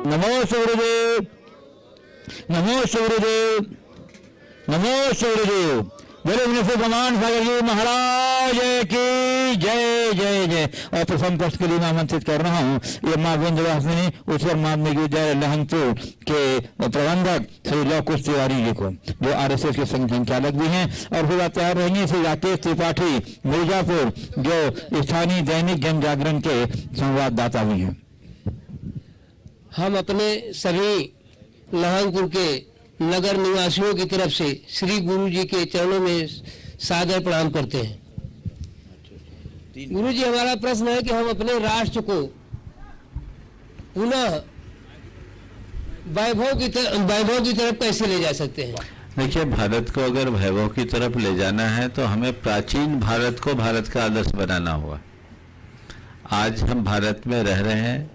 नमो सूर्यदेव, नमो सूर्यदेव, नमो सूर्यदेव। बोले मुनीश्वर भगवान सागर जी महाराज की जय जय जय। और प्रथम प्रश्न के लिए मैं आमंत्रित कर रहा हूँ ये माँ विंध्यवासिनी उत्तर माध्यमिक विद्यालय लहनपुर के प्रबंधक श्री लव कुश तिवारी जी को, जो RSS के संचालक भी हैं, और फिर तैयार रहेंगे श्री राकेश त्रिपाठी मिर्जापुर, जो स्थानीय दैनिक जन जागरण के संवाददाता भी हैं। हम अपने सभी लहनपुर के नगर निवासियों की तरफ से श्री गुरु जी के चरणों में सादर प्रणाम करते हैं। गुरु जी, हमारा प्रश्न है कि हम अपने राष्ट्र को पुनः वैभव की तरफ कैसे ले जा सकते हैं? देखिए, भारत को अगर वैभव की तरफ ले जाना है तो हमें प्राचीन भारत को भारत का आदर्श बनाना होगा। आज हम भारत में रह रहे हैं,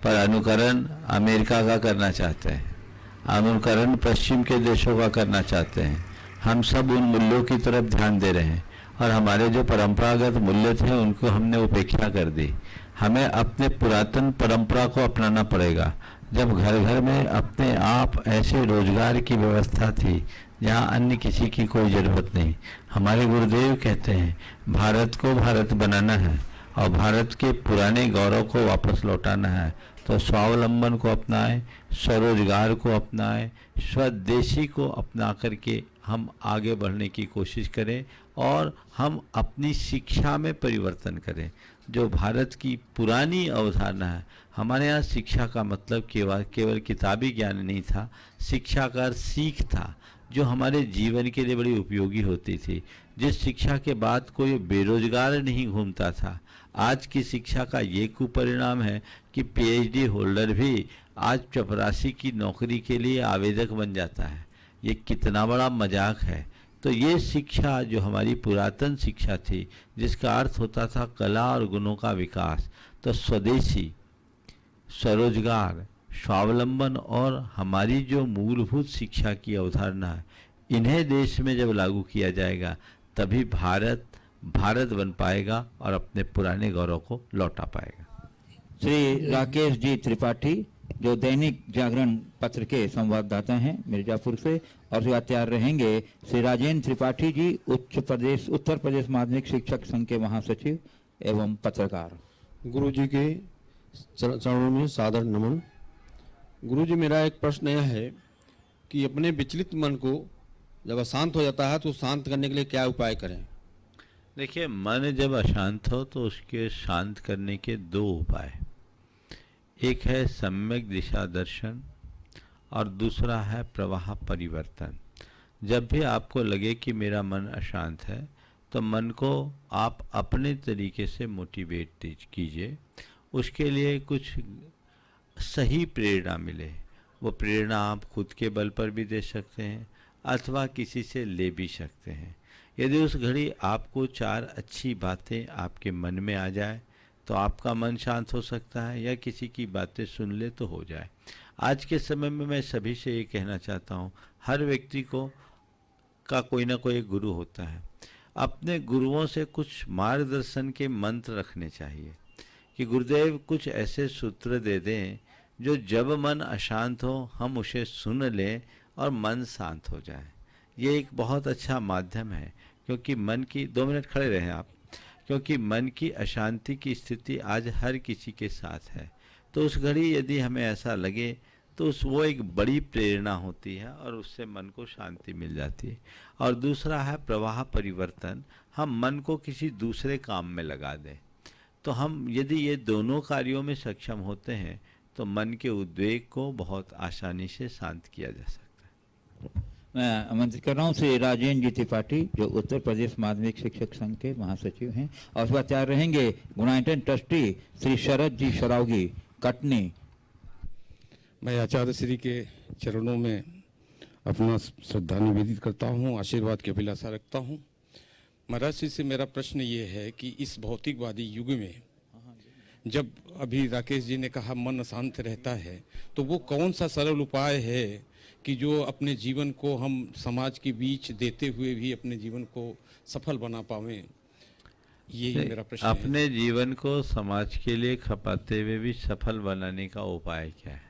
पर अनुकरण अमेरिका का करना चाहते हैं, अनुकरण पश्चिम के देशों का करना चाहते हैं। हम सब उन मूल्यों की तरफ ध्यान दे रहे हैं और हमारे जो परंपरागत मूल्य थे उनको हमने उपेक्षा कर दी। हमें अपने पुरातन परंपरा को अपनाना पड़ेगा। जब घर घर में अपने आप ऐसे रोजगार की व्यवस्था थी जहाँ अन्य किसी की कोई ज़रूरत नहीं। हमारे गुरुदेव कहते हैं भारत को भारत बनाना है और भारत के पुराने गौरव को वापस लौटाना है, तो स्वावलंबन को अपनाएं, स्वरोजगार को अपनाएं, स्वदेशी को अपना करके हम आगे बढ़ने की कोशिश करें और हम अपनी शिक्षा में परिवर्तन करें। जो भारत की पुरानी अवधारणा है, हमारे यहाँ शिक्षा का मतलब केवल किताबी ज्ञान नहीं था। शिक्षा का सीख था जो हमारे जीवन के लिए बड़ी उपयोगी होती थी, जिस शिक्षा के बाद कोई बेरोजगार नहीं घूमता था। आज की शिक्षा का ये कुपरिणाम है कि PhD होल्डर भी आज चपरासी की नौकरी के लिए आवेदक बन जाता है। ये कितना बड़ा मजाक है। तो ये शिक्षा जो हमारी पुरातन शिक्षा थी, जिसका अर्थ होता था कला और गुणों का विकास, तो स्वदेशी, स्वरोजगार, स्वावलंबन और हमारी जो मूलभूत शिक्षा की अवधारणा है, इन्हें देश में जब लागू किया जाएगा तभी भारत बन पाएगा और अपने पुराने गौरव को लौटा पाएगा। श्री राकेश जी त्रिपाठी, जो दैनिक जागरण पत्र के संवाददाता हैं मिर्जापुर से, और जो तैयार रहेंगे श्री राजेंद्र त्रिपाठी जी, उत्तर प्रदेश माध्यमिक शिक्षक संघ के महासचिव एवं पत्रकार। गुरु जी के चरणों में सादर नमन। गुरु जी, मेरा एक प्रश्न यह है कि अपने विचलित मन को जब अशांत हो जाता है तो शांत करने के लिए क्या उपाय करें? देखिए, मन जब अशांत हो तो उसके शांत करने के दो उपाय, एक है सम्यक दिशा दर्शन और दूसरा है प्रवाह परिवर्तन। जब भी आपको लगे कि मेरा मन अशांत है तो मन को आप अपने तरीके से मोटिवेट कीजिए। उसके लिए कुछ सही प्रेरणा मिले, वो प्रेरणा आप खुद के बल पर भी दे सकते हैं अथवा किसी से ले भी सकते हैं। यदि उस घड़ी आपको 4 अच्छी बातें आपके मन में आ जाए तो आपका मन शांत हो सकता है, या किसी की बातें सुन ले तो हो जाए। आज के समय में मैं सभी से ये कहना चाहता हूँ, हर व्यक्ति का कोई ना कोई गुरु होता है। अपने गुरुओं से कुछ मार्गदर्शन के मंत्र रखने चाहिए कि गुरुदेव कुछ ऐसे सूत्र दे दें जो जब मन अशांत हो हम उसे सुन लें और मन शांत हो जाए। ये एक बहुत अच्छा माध्यम है, क्योंकि मन की 2 मिनट खड़े रहें आप, क्योंकि मन की अशांति की स्थिति आज हर किसी के साथ है। तो उस घड़ी यदि हमें ऐसा लगे तो वो एक बड़ी प्रेरणा होती है और उससे मन को शांति मिल जाती है। और दूसरा है प्रवाह परिवर्तन। हम मन को किसी दूसरे काम में लगा दें, तो हम यदि ये दोनों कार्यों में सक्षम होते हैं तो मन के उद्वेग को बहुत आसानी से शांत किया जा सकता है। मैं आमंत्रित कर रहा हूँ श्री राजेंद्र जी त्रिपाठी, जो उत्तर प्रदेश माध्यमिक शिक्षक संघ के महासचिव हैं, और उसके बाद तैयार रहेंगे गुणायतन ट्रस्टी श्री शरद जी शरावगी, कटनी। मैं आचार्य श्री के चरणों में अपना श्रद्धा निवेदित करता हूँ, आशीर्वाद की अभिलाषा रखता हूँ। महाराज जी से मेरा प्रश्न ये है कि इस भौतिकवादी युग में जब अभी राकेश जी ने कहा मन अशांत रहता है, तो वो कौन सा सरल उपाय है कि जो अपने जीवन को हम समाज के बीच देते हुए भी अपने जीवन को सफल बना पावें? ये मेरा प्रश्न है। अपने जीवन को समाज के लिए खपाते हुए भी सफल बनाने का उपाय क्या है?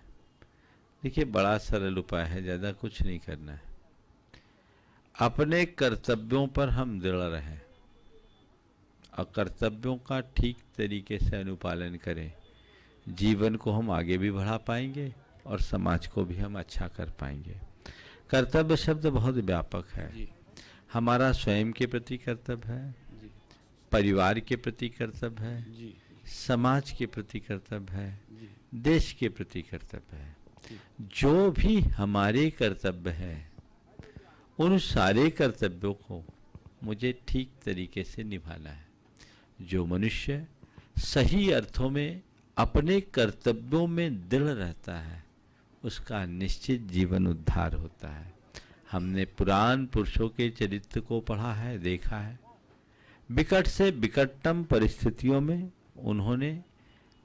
देखिए, बड़ा सरल उपाय है, ज़्यादा कुछ नहीं करना है। अपने कर्तव्यों पर हम दृढ़ रहें और कर्तव्यों का ठीक तरीके से अनुपालन करें। जीवन को हम आगे भी बढ़ा पाएंगे और समाज को भी हम अच्छा कर पाएंगे। कर्तव्य शब्द बहुत व्यापक है। हमारा स्वयं के प्रति कर्तव्य है, परिवार के प्रति कर्तव्य है, समाज के प्रति कर्तव्य है, देश के प्रति कर्तव्य है। जो भी हमारे कर्तव्य हैं, उन सारे कर्तव्यों को मुझे ठीक तरीके से निभाना है। जो मनुष्य सही अर्थों में अपने कर्तव्यों में दृढ़ रहता है, उसका निश्चित जीवन उद्धार होता है। हमने पुराण पुरुषों के चरित्र को पढ़ा है, देखा है। विकट से विकटतम परिस्थितियों में उन्होंने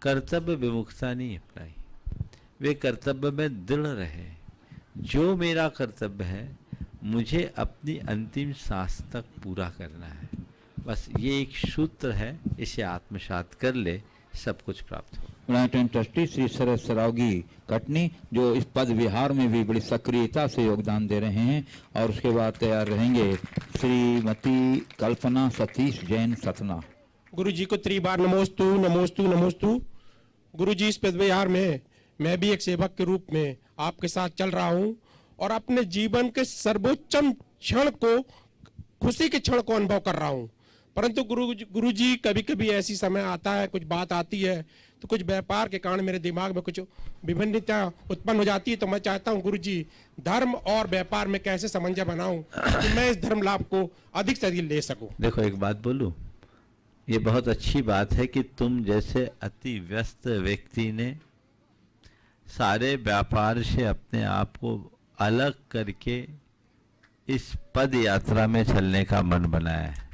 कर्तव्य विमुखता नहीं अपनाई, वे कर्तव्य में दृढ़ रहे। जो मेरा कर्तव्य है, मुझे अपनी अंतिम सांस तक पूरा करना है। बस ये एक सूत्र है, इसे आत्मसात कर ले, सब कुछ प्राप्त हो। यूनाइटेड ट्रस्टी श्री शरद सरावगी कटनी, जो इस पद विहार में भी बड़ी सक्रियता से योगदान दे रहे हैं। और उसके बाद तैयार रहेंगे श्रीमती कल्पना सतीश जैन सतना। गुरु जी को त्रिबार नमोस्तु नमोस्तु नमोस्तु। गुरु जी, इस पद विहार में मैं भी एक सेवक के रूप में आपके साथ चल रहा हूं और अपने जीवन के सर्वोच्चम क्षण को, खुशी के क्षण को अनुभव कर रहा हूं। परंतु गुरु जी, कभी कभी ऐसी समय आता है, कुछ बात आती है तो कुछ व्यापार के कारण मेरे दिमाग में कुछ विभिन्नता उत्पन्न हो जाती है। तो मैं चाहता हूं गुरु जी, धर्म और व्यापार में कैसे समन्वय बनाऊं कि मैं इस धर्म लाभ को अधिक से अधिक ले सकूं। देखो, एक बात बोलूं, ये बहुत अच्छी बात है कि तुम जैसे अति व्यस्त व्यक्ति ने सारे व्यापार से अपने आप को अलग करके इस पद यात्रा में चलने का मन बनाया है।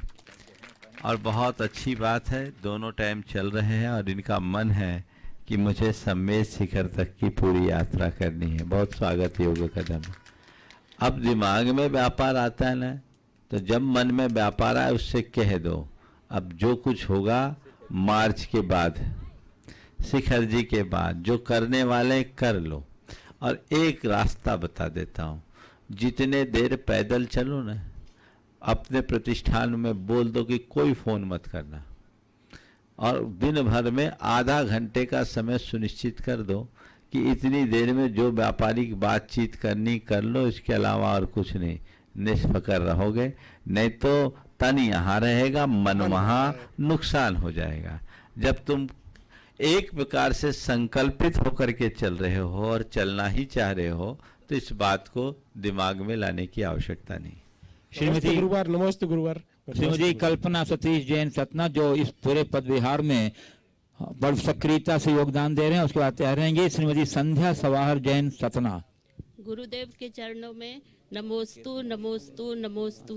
और बहुत अच्छी बात है, दोनों टाइम चल रहे हैं और इनका मन है कि मुझे सम्मेद शिखर तक की पूरी यात्रा करनी है। बहुत स्वागत योग्य कदम है। अब दिमाग में व्यापार आता है ना, तो जब मन में व्यापार आए उससे कह दो, अब जो कुछ होगा मार्च के बाद, शिखर जी के बाद, जो करने वाले कर लो। और एक रास्ता बता देता हूँ, जितने देर पैदल चलो ना, अपने प्रतिष्ठान में बोल दो कि कोई फ़ोन मत करना, और दिन भर में आधा घंटे का समय सुनिश्चित कर दो कि इतनी देर में जो व्यापारिक बातचीत करनी कर लो, इसके अलावा और कुछ नहीं। निष्फकर रहोगे, नहीं तो तन यहाँ रहेगा, मन वहाँ, नुकसान हो जाएगा। जब तुम एक प्रकार से संकल्पित होकर के चल रहे हो और चलना ही चाह रहे हो, तो इस बात को दिमाग में लाने की आवश्यकता नहीं। श्रीमती गुरुवार, नमस्ते गुरुवार। श्रीमती कल्पना सतीश जैन सतना, जो इस पूरे पद विहार में बड़ी सक्रियता से योगदान दे रहे हैं। उसके बाद तैयार रहेंगे श्रीमती संध्या सवाहर जैन सतना। गुरुदेव के चरणों में नमोस्तु नमोस्तु नमोस्तु।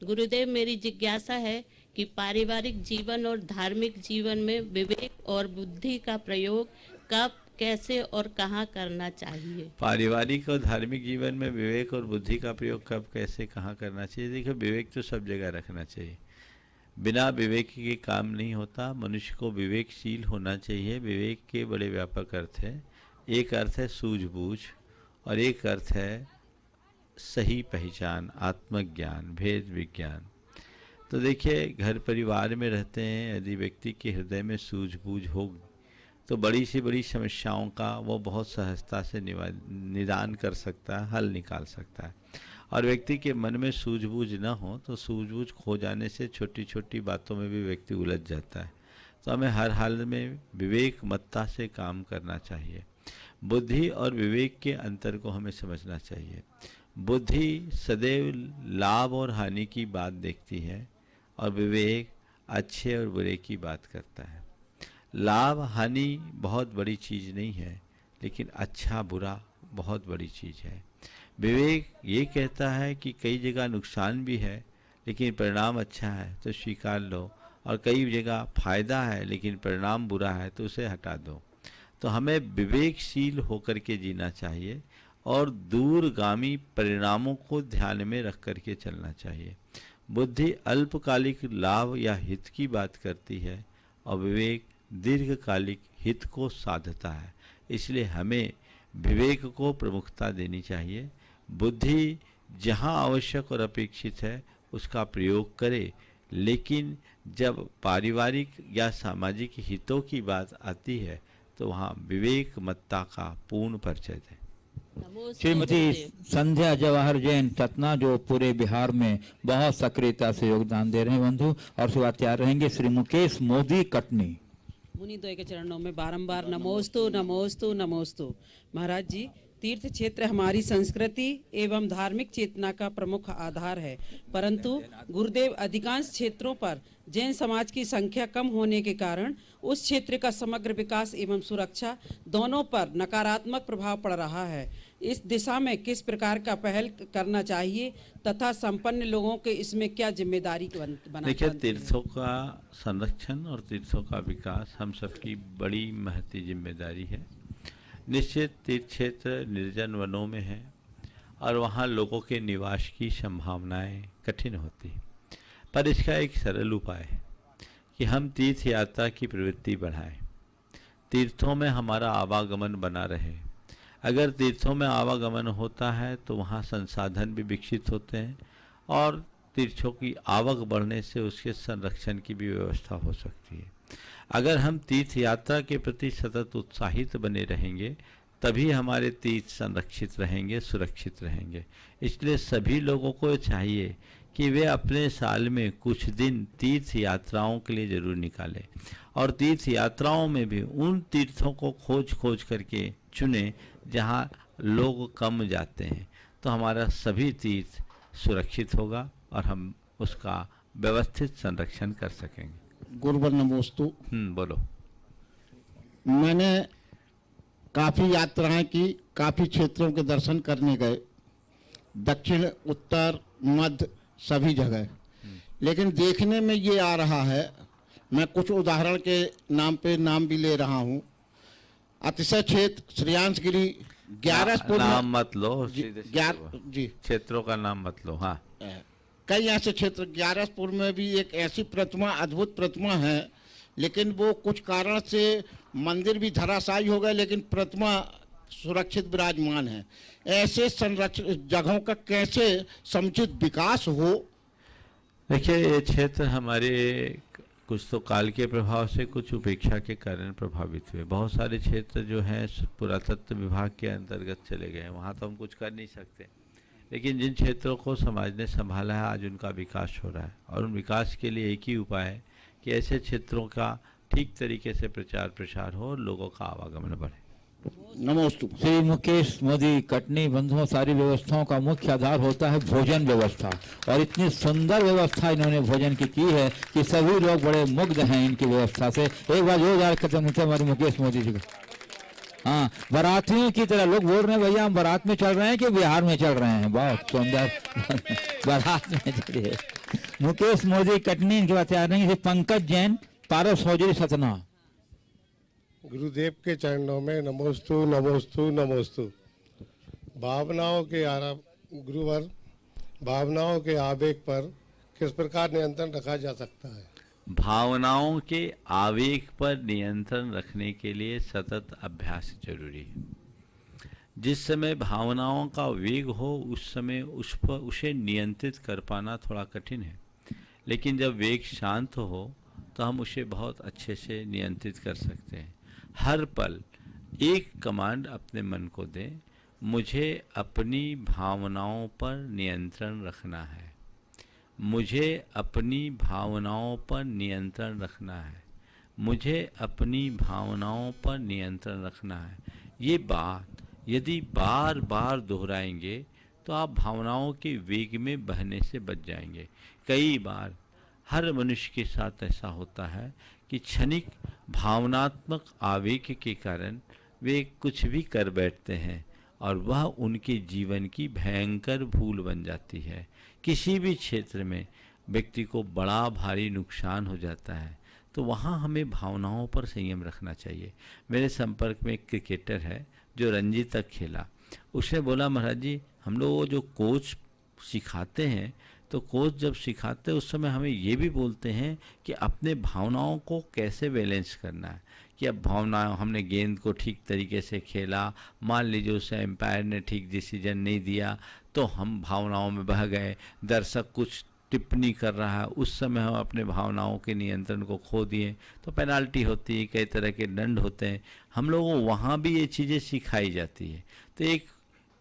गुरुदेव, मेरी जिज्ञासा है कि पारिवारिक जीवन और धार्मिक जीवन में विवेक और बुद्धि का प्रयोग कब, कैसे और कहाँ करना चाहिए? पारिवारिक और धार्मिक जीवन में विवेक और बुद्धि का प्रयोग कब, कैसे, कहाँ करना चाहिए? देखिए, विवेक तो सब जगह रखना चाहिए। बिना विवेक के काम नहीं होता। मनुष्य को विवेकशील होना चाहिए। विवेक के बड़े व्यापक अर्थ हैं। एक अर्थ है सूझबूझ और एक अर्थ है सही पहचान, आत्मज्ञान, भेद विज्ञान। तो देखिए, घर परिवार में रहते हैं, यदि व्यक्ति के हृदय में सूझबूझ हो तो बड़ी से बड़ी समस्याओं का वो बहुत सहजता से निदान कर सकता है, हल निकाल सकता है। और व्यक्ति के मन में सूझबूझ न हो तो सूझबूझ खो जाने से छोटी छोटी बातों में भी व्यक्ति उलझ जाता है। तो हमें हर हाल में विवेकमत्ता से काम करना चाहिए। बुद्धि और विवेक के अंतर को हमें समझना चाहिए। बुद्धि सदैव लाभ और हानि की बात देखती है और विवेक अच्छे और बुरे की बात करता है। लाभ हानि बहुत बड़ी चीज़ नहीं है, लेकिन अच्छा बुरा बहुत बड़ी चीज़ है। विवेक ये कहता है कि कई जगह नुकसान भी है लेकिन परिणाम अच्छा है तो स्वीकार लो, और कई जगह फ़ायदा है लेकिन परिणाम बुरा है तो उसे हटा दो। तो हमें विवेकशील होकर के जीना चाहिए और दूरगामी परिणामों को ध्यान में रख करके चलना चाहिए। बुद्धि अल्पकालिक लाभ या हित की बात करती है और विवेक दीर्घकालिक हित को साधता है। इसलिए हमें विवेक को प्रमुखता देनी चाहिए। बुद्धि जहाँ आवश्यक और अपेक्षित है उसका प्रयोग करे, लेकिन जब पारिवारिक या सामाजिक हितों की बात आती है तो वहाँ विवेक मत्ता का पूर्ण परिचय दें। श्रीमती संध्या जवाहर जैन सतना, जो पूरे बिहार में बहुत सक्रियता से योगदान दे रहे हैं बंधु, और सेवा तैयार रहेंगे श्री मुकेश मोदी कटनी। मुनिद्वय के चरणों में बारंबार नमोस्तु नमोस्तु नमोस्तु। महाराज जी, तीर्थ क्षेत्र हमारी संस्कृति एवं धार्मिक चेतना का प्रमुख आधार है, परंतु गुरुदेव अधिकांश क्षेत्रों पर जैन समाज की संख्या कम होने के कारण उस क्षेत्र का समग्र विकास एवं सुरक्षा दोनों पर नकारात्मक प्रभाव पड़ रहा है। इस दिशा में किस प्रकार का पहल करना चाहिए तथा संपन्न लोगों के इसमें क्या जिम्मेदारी बना? देखिए, तीर्थों का संरक्षण और तीर्थों का विकास हम सबकी बड़ी महती जिम्मेदारी है। निश्चित तीर्थ क्षेत्र निर्जन वनों में है और वहाँ लोगों के निवास की संभावनाएं कठिन होती हैं, पर इसका एक सरल उपाय है कि हम तीर्थ यात्रा की प्रवृत्ति बढ़ाएं, तीर्थों में हमारा आवागमन बना रहे। अगर तीर्थों में आवागमन होता है तो वहाँ संसाधन भी विकसित होते हैं और तीर्थों की आवक बढ़ने से उसके संरक्षण की भी व्यवस्था हो सकती है। अगर हम तीर्थ यात्रा के प्रति सतत उत्साहित बने रहेंगे तभी हमारे तीर्थ संरक्षित रहेंगे, सुरक्षित रहेंगे। इसलिए सभी लोगों को चाहिए कि वे अपने साल में कुछ दिन तीर्थ यात्राओं के लिए जरूर निकालें और तीर्थ यात्राओं में भी उन तीर्थों को खोज करके चुनें जहाँ लोग कम जाते हैं, तो हमारा सभी तीर्थ सुरक्षित होगा और हम उसका व्यवस्थित संरक्षण कर सकेंगे। गुरुवर नमोस्तु। बोलो। मैंने काफ़ी यात्राएं की, काफ़ी क्षेत्रों के दर्शन करने गए, दक्षिण उत्तर मध्य सभी जगह, लेकिन देखने में ये आ रहा है, मैं कुछ उदाहरण के नाम पे नाम भी ले रहा हूँ। अतिशय क्षेत्र श्रेयांसगिरी, ग्यारसपुर, नाम मत लो, जी क्षेत्रों का नाम मत लो। हाँ, कई ऐसे क्षेत्र, ग्यारसपुर में भी एक ऐसी प्रतिमा, अद्भुत प्रतिमा है, लेकिन वो कुछ कारण से मंदिर भी धराशायी हो गए, लेकिन प्रतिमा सुरक्षित विराजमान है। ऐसे संरक्षित जगहों का कैसे समुचित विकास हो? देखिए, ये क्षेत्र हमारे कुछ तो काल के प्रभाव से, कुछ उपेक्षा के कारण प्रभावित हुए। बहुत सारे क्षेत्र जो हैं पुरातत्व विभाग के अंतर्गत चले गए, वहाँ तो हम कुछ कर नहीं सकते, लेकिन जिन क्षेत्रों को समाज ने संभाला है आज उनका विकास हो रहा है और उन विकास के लिए एक ही उपाय है कि ऐसे क्षेत्रों का ठीक तरीके से प्रचार प्रसार हो और लोगों का आवागमन बढ़े। नमोस्तु। श्री मुकेश मोदी कटनी। बंधुओं, सारी व्यवस्थाओं का मुख्य आधार होता है भोजन व्यवस्था, और इतनी सुंदर व्यवस्था इन्होंने भोजन की है कि सभी लोग बड़े मुग्ध हैं इनकी व्यवस्था से। एक बार जोरदार खत्म होते हमारे मुकेश मोदी जी का। हाँ, बारातियों की तरह लोग बोल रहे हैं, भैया हम बारात में चल रहे हैं कि बिहार में चल रहे हैं। बहुत सुंदर बारात में चलिए। मुकेश मोदी कटनी, इनके बाद तैयार रहेंगे पंकज जैन, पारस हौजरी सतना। गुरुदेव के चरणों में नमोस्तु नमोस्तु नमोस्तु। भावनाओं के गुरुवर, भावनाओं के आवेग पर किस प्रकार नियंत्रण रखा जा सकता है? भावनाओं के आवेग पर नियंत्रण रखने के लिए सतत अभ्यास जरूरी है। जिस समय भावनाओं का वेग हो उस समय उसे नियंत्रित कर पाना थोड़ा कठिन है, लेकिन जब वेग शांत हो तो हम उसे बहुत अच्छे से नियंत्रित कर सकते हैं। हर पल एक कमांड अपने मन को दें, मुझे अपनी भावनाओं पर नियंत्रण रखना है, मुझे अपनी भावनाओं पर नियंत्रण रखना है, मुझे अपनी भावनाओं पर नियंत्रण रखना है। ये बात यदि बार बार दोहराएंगे तो आप भावनाओं के वेग में बहने से बच जाएंगे। कई बार हर मनुष्य के साथ ऐसा होता है कि क्षणिक भावनात्मक आवेग के कारण वे कुछ भी कर बैठते हैं और वह उनके जीवन की भयंकर भूल बन जाती है। किसी भी क्षेत्र में व्यक्ति को बड़ा भारी नुकसान हो जाता है, तो वहाँ हमें भावनाओं पर संयम रखना चाहिए। मेरे संपर्क में एक क्रिकेटर है जो रणजी तक खेला। उसने बोला, महाराज जी, हम लोग वो जो कोच सिखाते हैं तो कोच जब सिखाते हैं उस समय हमें ये भी बोलते हैं कि अपने भावनाओं को कैसे बैलेंस करना है, कि अब भावना हमने गेंद को ठीक तरीके से खेला, मान लीजिए उसे एम्पायर ने ठीक डिसीजन नहीं दिया तो हम भावनाओं में बह गए, दर्शक कुछ टिप्पणी कर रहा है, उस समय हम अपने भावनाओं के नियंत्रण को खो दिए तो पेनाल्टी होती है, कई तरह के दंड होते हैं। हम लोगों को वहाँ भी ये चीज़ें सिखाई जाती है। तो एक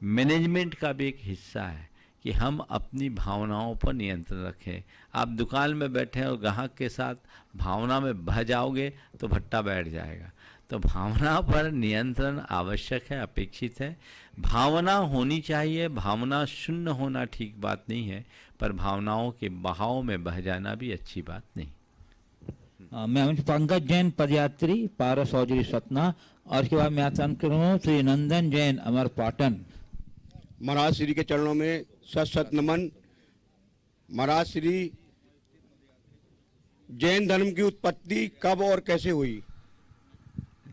मैनेजमेंट का भी एक हिस्सा है कि हम अपनी भावनाओं पर नियंत्रण रखें। आप दुकान में बैठे और ग्राहक के साथ भावना में बह जाओगे तो भट्टा बैठ जाएगा। तो भावना पर नियंत्रण आवश्यक है, अपेक्षित है। भावना होनी चाहिए, भावना शून्य होना ठीक बात नहीं है, पर भावनाओं के बहाव में बह जाना भी अच्छी बात नहीं। मैं हूं पंकज जैन, पदयात्री, पारस औजरी सतना, और उसके बाद मैं आसन करूँ श्री नंदन जैन, अमर पाटन। महाराज श्री के चरणों में सत सत नमन। महाराज श्री, जैन धर्म की उत्पत्ति कब और कैसे हुई?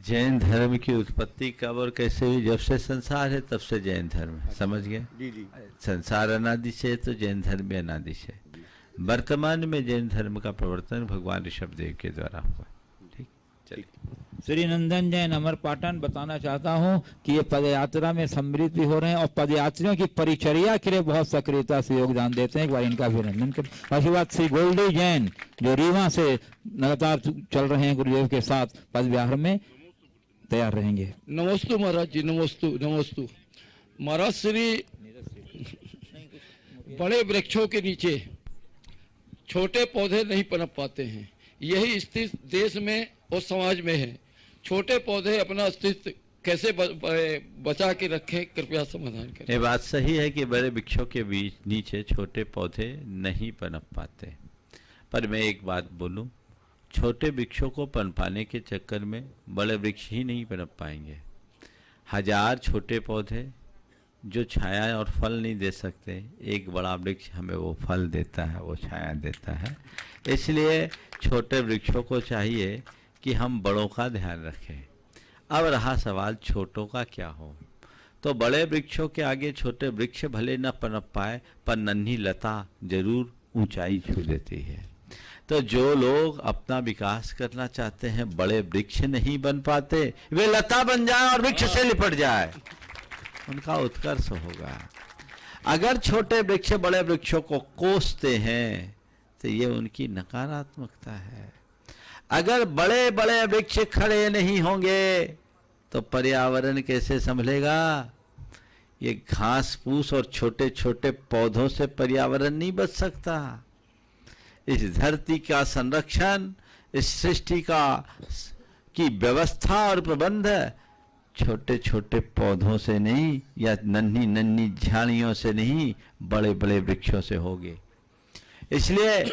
जैन धर्म की उत्पत्ति कब और कैसे हुई? जब से संसार है तब से जैन धर्म है, समझ गए? जी जी। संसार अनादि से तो जैन धर्म भी अनादि से। वर्तमान में जैन धर्म का प्रवर्तन भगवान ऋषभदेव के द्वारा हुआ। ठीक, चलिए। श्री नंदन जैन, अमर पाटन, बताना चाहता हूं कि ये पदयात्रा में सम्मिलित भी हो रहे हैं और पदयात्रियों की परिचर्या के लिए बहुत सक्रियता से योगदान देते हैं। एक बार इनका अभिनंदन करें। उसके बाद श्री गोल्डी जैन, जो रीवा से लगातार चल रहे हैं गुरुदेव के साथ पद विहार में तैयार रहेंगे। नमस्तु महाराज जी, नमस्तु नमस्तु। महाराज श्री, बड़े वृक्षों के नीचे छोटे पौधे नहीं पनप पाते हैं, यही स्थिति देश में और समाज में है। छोटे पौधे अपना अस्तित्व कैसे बचा के रखें, कृपया समाधान करें। ये बात सही है कि बड़े वृक्षों के बीच नीचे छोटे पौधे नहीं पनप पाते, पर मैं एक बात बोलूं, छोटे वृक्षों को पनपाने के चक्कर में बड़े वृक्ष ही नहीं पनप पाएंगे। हजार छोटे पौधे जो छाया और फल नहीं दे सकते, एक बड़ा वृक्ष हमें वो फल देता है, वो छाया देता है। इसलिए छोटे वृक्षों को चाहिए कि हम बड़ों का ध्यान रखें। अब रहा सवाल छोटों का क्या हो, तो बड़े वृक्षों के आगे छोटे वृक्ष भले न पनप पाए, पर नन्ही लता जरूर ऊंचाई छू देती है। तो जो लोग अपना विकास करना चाहते हैं, बड़े वृक्ष नहीं बन पाते, वे लता बन जाए और वृक्ष से लिपट जाए, उनका उत्कर्ष होगा। अगर छोटे वृक्ष बड़े वृक्षों को कोसते हैं तो ये उनकी नकारात्मकता है। अगर बड़े बड़े वृक्ष खड़े नहीं होंगे तो पर्यावरण कैसे संभलेगा? ये घास फूस और छोटे छोटे पौधों से पर्यावरण नहीं बच सकता। इस धरती का संरक्षण, इस सृष्टि की व्यवस्था और प्रबंध छोटे छोटे पौधों से नहीं, या नन्ही नन्ही झाड़ियों से नहीं, बड़े बड़े वृक्षों से होगे। इसलिए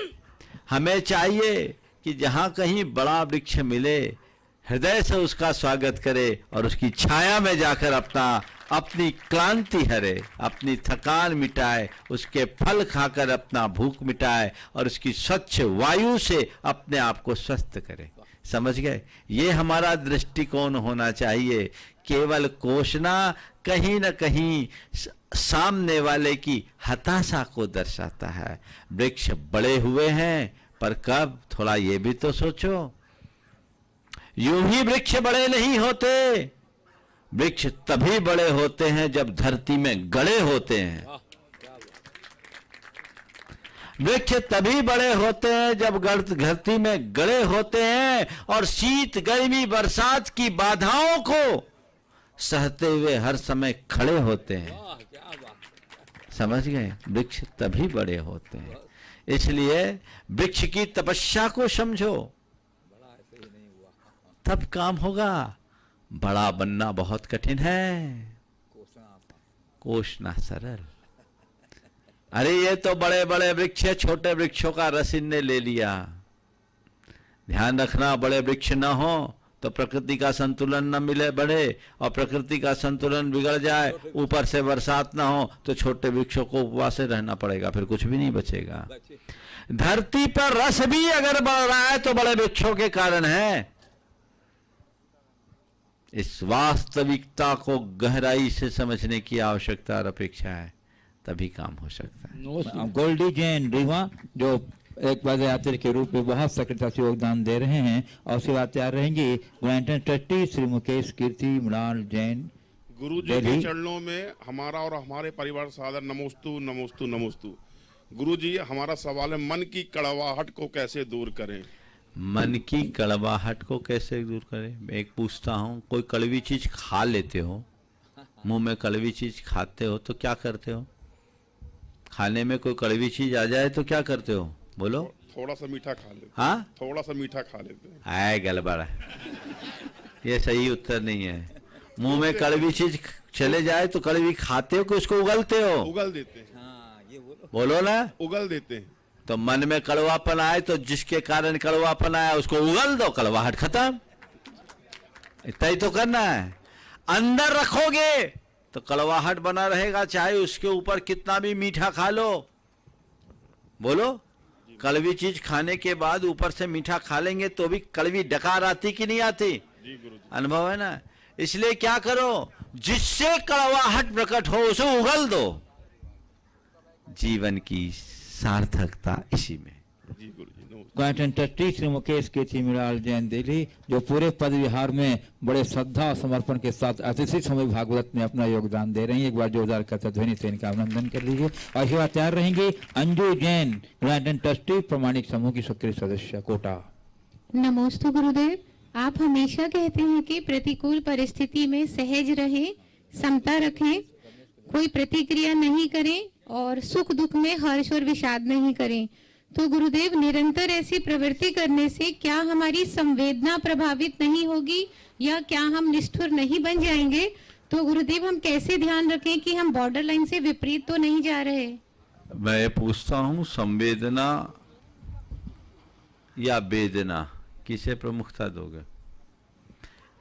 हमें चाहिए कि जहाँ कहीं बड़ा वृक्ष मिले, हृदय से उसका स्वागत करे और उसकी छाया में जाकर अपनी क्लांति हरे, अपनी थकान मिटाए, उसके फल खाकर अपना भूख मिटाए और उसकी स्वच्छ वायु से अपने आप को स्वस्थ करे। समझ गए? ये हमारा दृष्टिकोण होना चाहिए। केवल कोसना कहीं न कहीं सामने वाले की हताशा को दर्शाता है। वृक्ष बड़े हुए हैं, पर कब, थोड़ा ये भी तो सोचो। यूं ही वृक्ष बड़े नहीं होते, वृक्ष तभी बड़े होते हैं जब धरती में गड़े होते हैं। वृक्ष तभी बड़े होते हैं जब धरती में गड़े होते हैं और शीत गर्मी बरसात की बाधाओं को सहते हुए हर समय खड़े होते हैं। समझ गए? वृक्ष तभी बड़े होते हैं। इसलिए वृक्ष की तपस्या को समझो, तब काम होगा। बड़ा बनना बहुत कठिन है, कोसना सरल। अरे ये तो बड़े बड़े वृक्ष है, छोटे वृक्षों का रस इनने ले लिया। ध्यान रखना, बड़े वृक्ष ना हो तो प्रकृति का संतुलन न मिले बढ़े, और प्रकृति का संतुलन बिगड़ जाए, ऊपर से बरसात ना हो तो छोटे वृक्षों को उपवास से रहना पड़ेगा, फिर कुछ भी नहीं बचेगा। धरती पर रस भी अगर बढ़ रहा है तो बड़े वृक्षों के कारण है। इस वास्तविकता को गहराई से समझने की आवश्यकता और अपेक्षा है। तभी काम हो सकता है। गोल्डी जैन रीवा जो एक पदयात्री के रूप में बहुत सक्रियता से योगदान दे रहे हैं, और उसके बाद तैयार रहेंगे ग्रैंटन ट्रस्टी श्री मुकेश कीर्ति मृणाल जैन। गुरु जी के चरणों में हमारा और हमारे परिवार सादर नमोस्तु नमोस्तु नमोस्तु। गुरु जी, हमारा सवाल है, मन की कड़वाहट को कैसे दूर करें? मन की कड़वाहट को कैसे दूर करें? मैं एक पूछता हूँ, कोई कड़वी चीज खा लेते हो, मुंह में कड़वी चीज खाते हो तो क्या करते हो? खाने में कोई कड़वी चीज आ जाए तो क्या करते हो? बोलो। थोड़ा सा मीठा खा लेते। हाँ, थोड़ा सा मीठा खा लेते हैं। आए गड़बड़ है, ये सही उत्तर नहीं है। मुंह में कड़वी चीज चले जाए तो कड़वी खाते हो कि उसको उगलते हो? उगल देते हैं। बोलो ना, उगल देते हैं। तो मन में कड़वापन आए तो जिसके कारण कड़वापन आया उसको उगल दो, कड़वाहट खत्म। इतना ही तो करना है। अंदर रखोगे तो कड़वाहट बना रहेगा, चाहे उसके ऊपर कितना भी मीठा खा लो। बोलो, कड़वी चीज खाने के बाद ऊपर से मीठा खा लेंगे तो भी कड़वी डकार आती कि नहीं आती? अनुभव है ना। इसलिए क्या करो, जिससे कड़वाहट प्रकट हो उसे उगल दो। जीवन की सार्थकता इसी में। ग्रैंटन ट्रस्टी श्री मुकेश कीर्ति मृणाल जैन दिल्ली जो पूरे पद विहार में बड़े श्रद्धा और समर्पण के साथ अतिथि समय भागवत में अपना योगदान दे रही हैं। एक बार जोरदार करते ध्वनि से इनका अभिनंदन कर लीजिए। और ये बात तैयार रहेंगे अंजू जैन ग्रैंटन ट्रस्टी प्रमाणिक समूह की सक्रिय सदस्य कोटा। नमोस्तु गुरुदेव। आप हमेशा कहते हैं कि प्रतिकूल परिस्थिति में सहज रहें, समता रखें, कोई प्रतिक्रिया नहीं करें और सुख दुख में हर्ष और विषाद नहीं करें। तो गुरुदेव, निरंतर ऐसी प्रवृत्ति करने से क्या हमारी संवेदना प्रभावित नहीं होगी या क्या हम निष्ठुर नहीं बन जाएंगे? तो गुरुदेव, हम कैसे ध्यान रखें कि हम बॉर्डर लाइन से विपरीत तो नहीं जा रहे? मैं पूछता हूँ, संवेदना या वेदना किसे प्रमुखता दोगे?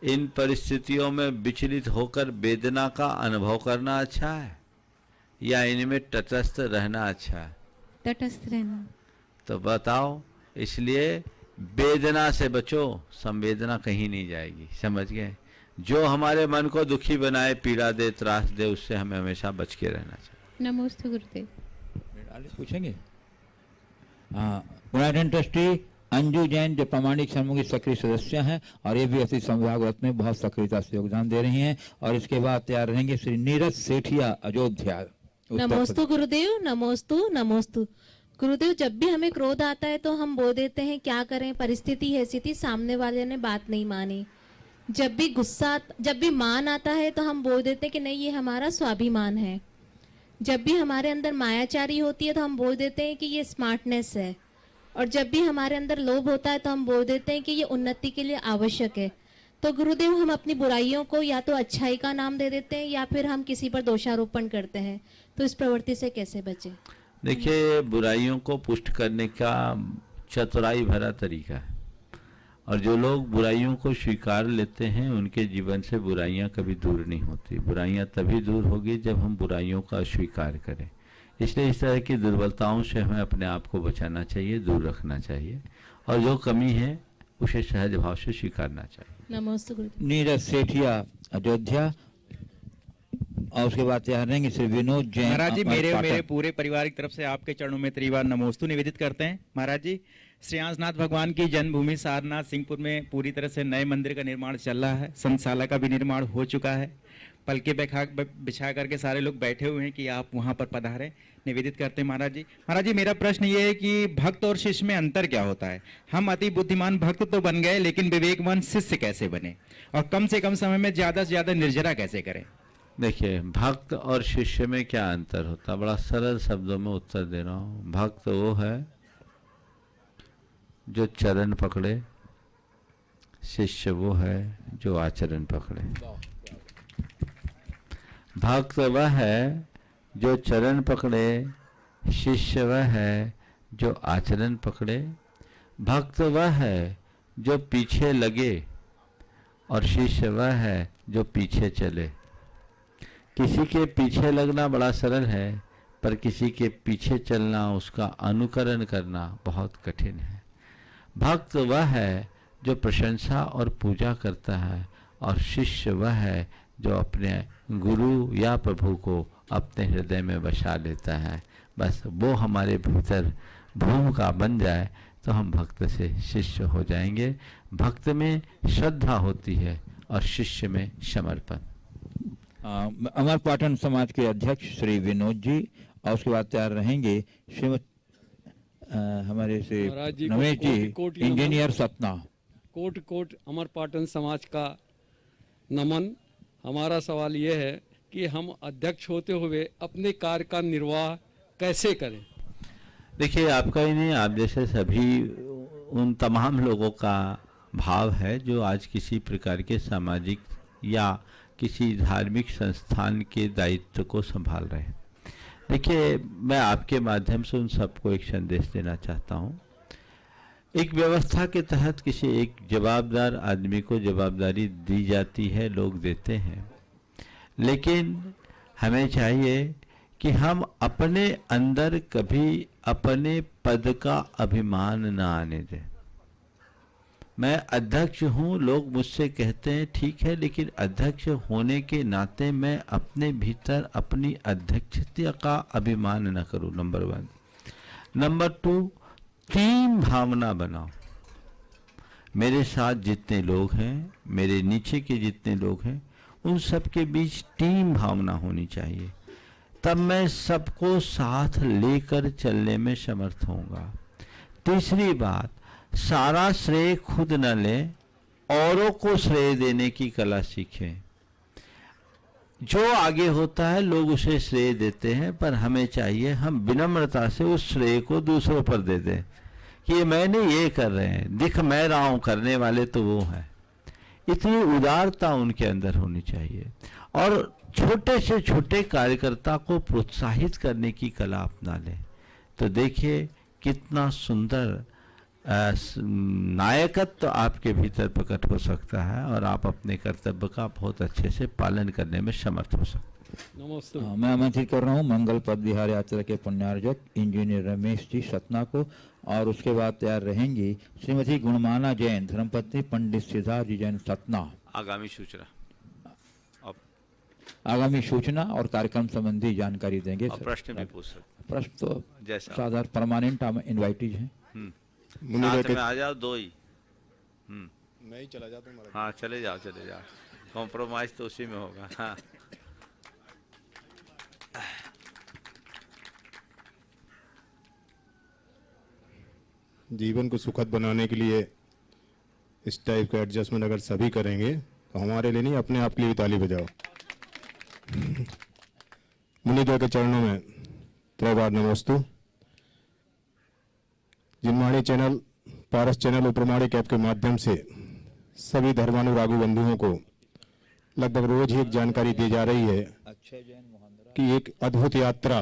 इन परिस्थितियों में विचलित होकर वेदना का अनुभव करना अच्छा है या इनमें तटस्थ रहना अच्छा है? तटस्थ रहना। तो बताओ, इसलिए वेदना से बचो, संवेदना कहीं नहीं जाएगी। समझ गए? जो हमारे मन को दुखी बनाए, पीड़ा दे, त्रास दे, उससे हमें हमेशा बच के रहना चाहिए। नमस्ते गुरुदेव। पूछेंगे ग्रैंटन ट्रस्टी अंजू जैन जो प्रमाणिक समूह की सक्रिय सदस्य हैं और ये भी अतिथि संभागवत में बहुत सक्रियता से योगदान दे रही हैं। और इसके बाद तैयार रहेंगे श्री नीरज सेठिया अयोध्या। नमोस्तु गुरुदेव। नमोस्तु नमोस्तु गुरुदेव। जब भी हमें क्रोध आता है तो हम बोल देते हैं क्या करें, परिस्थिति ऐसी थी, सामने वाले ने बात नहीं मानी। जब भी मान आता है तो हम बोल देते हैं कि नहीं, ये हमारा स्वाभिमान है। जब भी हमारे अंदर मायाचारी होती है तो हम बोल देते हैं कि ये स्मार्टनेस है। और जब भी हमारे अंदर लोभ होता है तो हम बोल देते हैं कि ये उन्नति के लिए आवश्यक है। तो गुरुदेव, हम अपनी बुराइयों को या तो अच्छाई का नाम दे देते हैं या फिर हम किसी पर दोषारोपण करते हैं। तो इस प्रवृत्ति से कैसे बचें? देखिए, बुराइयों को पुष्ट करने का चतुराई भरा तरीका है और जो लोग बुराइयों को स्वीकार लेते हैं उनके जीवन से बुराइयां कभी दूर नहीं होती। बुराइयां तभी दूर होगी जब हम बुराइयों का स्वीकार करें। इसलिए इस तरह की दुर्बलताओं से हमें अपने आप को बचाना चाहिए, दूर रखना चाहिए और जो कमी है उसे सहज भाव से स्वीकारना चाहिए। नमस्ते गुरुदेव। नीरज सेठिया अयोध्या। और उसके बाद तैयार रहेंगे श्री विनोद जैन। महाराज जी, मेरे पूरे परिवार की तरफ से आपके चरणों में त्रिवार नमोस्तु निवेदित करते हैं। महाराज जी, श्रेयांसनाथ भगवान की जन्मभूमि सारनाथ सिंहपुर में पूरी तरह से नए मंदिर का निर्माण चल रहा है। संतशाला का भी निर्माण हो चुका है। पलके बिछा करके सारे लोग बैठे हुए हैं कि आप वहां पर पधारें, निवेदित करते हैं। महाराज जी, मेरा प्रश्न ये है कि भक्त और शिष्य में अंतर क्या होता है? हम अति बुद्धिमान भक्त तो बन गए, लेकिन विवेकवान शिष्य कैसे बने और कम से कम समय में ज्यादा से ज्यादा निर्जरा कैसे करें? देखिए, भक्त और शिष्य में क्या अंतर होता है? बड़ा सरल शब्दों में उत्तर दे रहा हूँ। भक्त वो है जो चरण पकड़े, शिष्य वो है जो आचरण पकड़े। भक्त वह है जो चरण पकड़े, शिष्य वह है जो आचरण पकड़े। भक्त वह है जो पीछे लगे और शिष्य वह है जो पीछे चले। किसी के पीछे लगना बड़ा सरल है, पर किसी के पीछे चलना, उसका अनुकरण करना बहुत कठिन है। भक्त वह है जो प्रशंसा और पूजा करता है और शिष्य वह है जो अपने गुरु या प्रभु को अपने हृदय में बसा लेता है। बस वो हमारे भीतर भूमिका बन जाए तो हम भक्त से शिष्य हो जाएंगे। भक्त में श्रद्धा होती है और शिष्य में समर्पण। अमर पाटन समाज के अध्यक्ष श्री विनोद जी और उसके बाद तैयार रहेंगे श्रीमती हमारे से नवेश जी, इंजीनियर सतना। कोट कोट अमर पाटन समाज का नमन। हमारा सवाल यह है कि हम अध्यक्ष होते हुए अपने कार्य का निर्वाह कैसे करें। देखिए, आपका ही नहीं, आप जैसे सभी उन तमाम लोगों का भाव है जो आज किसी प्रकार के सामाजिक या किसी धार्मिक संस्थान के दायित्व को संभाल रहे हैं। देखिए, मैं आपके माध्यम से उन सबको एक संदेश देना चाहता हूँ। एक व्यवस्था के तहत किसी एक जवाबदार आदमी को जवाबदारी दी जाती है, लोग देते हैं, लेकिन हमें चाहिए कि हम अपने अंदर कभी अपने पद का अभिमान न आने दें। मैं अध्यक्ष हूँ, लोग मुझसे कहते हैं ठीक है, लेकिन अध्यक्ष होने के नाते मैं अपने भीतर अपनी अध्यक्षता का अभिमान न करूँ, नंबर 1। नंबर 2, टीम भावना बनाओ। मेरे साथ जितने लोग हैं, मेरे नीचे के जितने लोग हैं, उन सब के बीच टीम भावना होनी चाहिए, तब मैं सबको साथ लेकर चलने में समर्थ होऊंगा। तीसरी बात, सारा श्रेय खुद न लें, औरों को श्रेय देने की कला सीखें। जो आगे होता है लोग उसे श्रेय देते हैं, पर हमें चाहिए हम विनम्रता से उस श्रेय को दूसरों पर दे दें कि ये मैंने ये कर रहे हैं, दिख मैं रहा हूं, करने वाले तो वो हैं। इतनी उदारता उनके अंदर होनी चाहिए और छोटे से छोटे कार्यकर्ता को प्रोत्साहित करने की कला अपना लें। तो देखिए कितना सुंदर नायकत्व तो आपके भीतर प्रकट हो सकता है और आप अपने कर्तव्य का बहुत अच्छे से पालन करने में समर्थ हो सकते हैं। नमस्ते। मैं आमंत्रित कर रहा हूँ मंगल पद विहार यात्रा के पुण्यार्जक इंजीनियर रमेश जी सतना को, और उसके बाद तैयार रहेंगी श्रीमती गुणमाना जैन, धर्मपत्नी पंडित सिद्धार्थ जी जैन सतना। आगामी सूचना और कार्यक्रम संबंधी जानकारी देंगे। प्रश्न भी पूछ सकते। प्रश्न तो साधारण परमानेंट इन्वाइटीज हैं। साथ में आ जाओ, 2 ही। मैं ही चला जाता हूँ। हाँ, चले जाओ। कॉम्प्रोमाइज तो उसी में होगा। हाँ। जीवन को सुखद बनाने के लिए इस टाइप का एडजस्टमेंट अगर सभी करेंगे तो हमारे लिए नहीं, अपने आप के लिए ताली बजाओ। मुनिदेव के चरणों में त्रैवार नमोस्तु। जिनवाणी चैनल, पारस चैनल और प्रमाणिक ऐप के माध्यम से सभी धर्मानुरागी बंधुओं को लगभग रोज ही एक जानकारी दी जा रही है कि एक अद्भुत यात्रा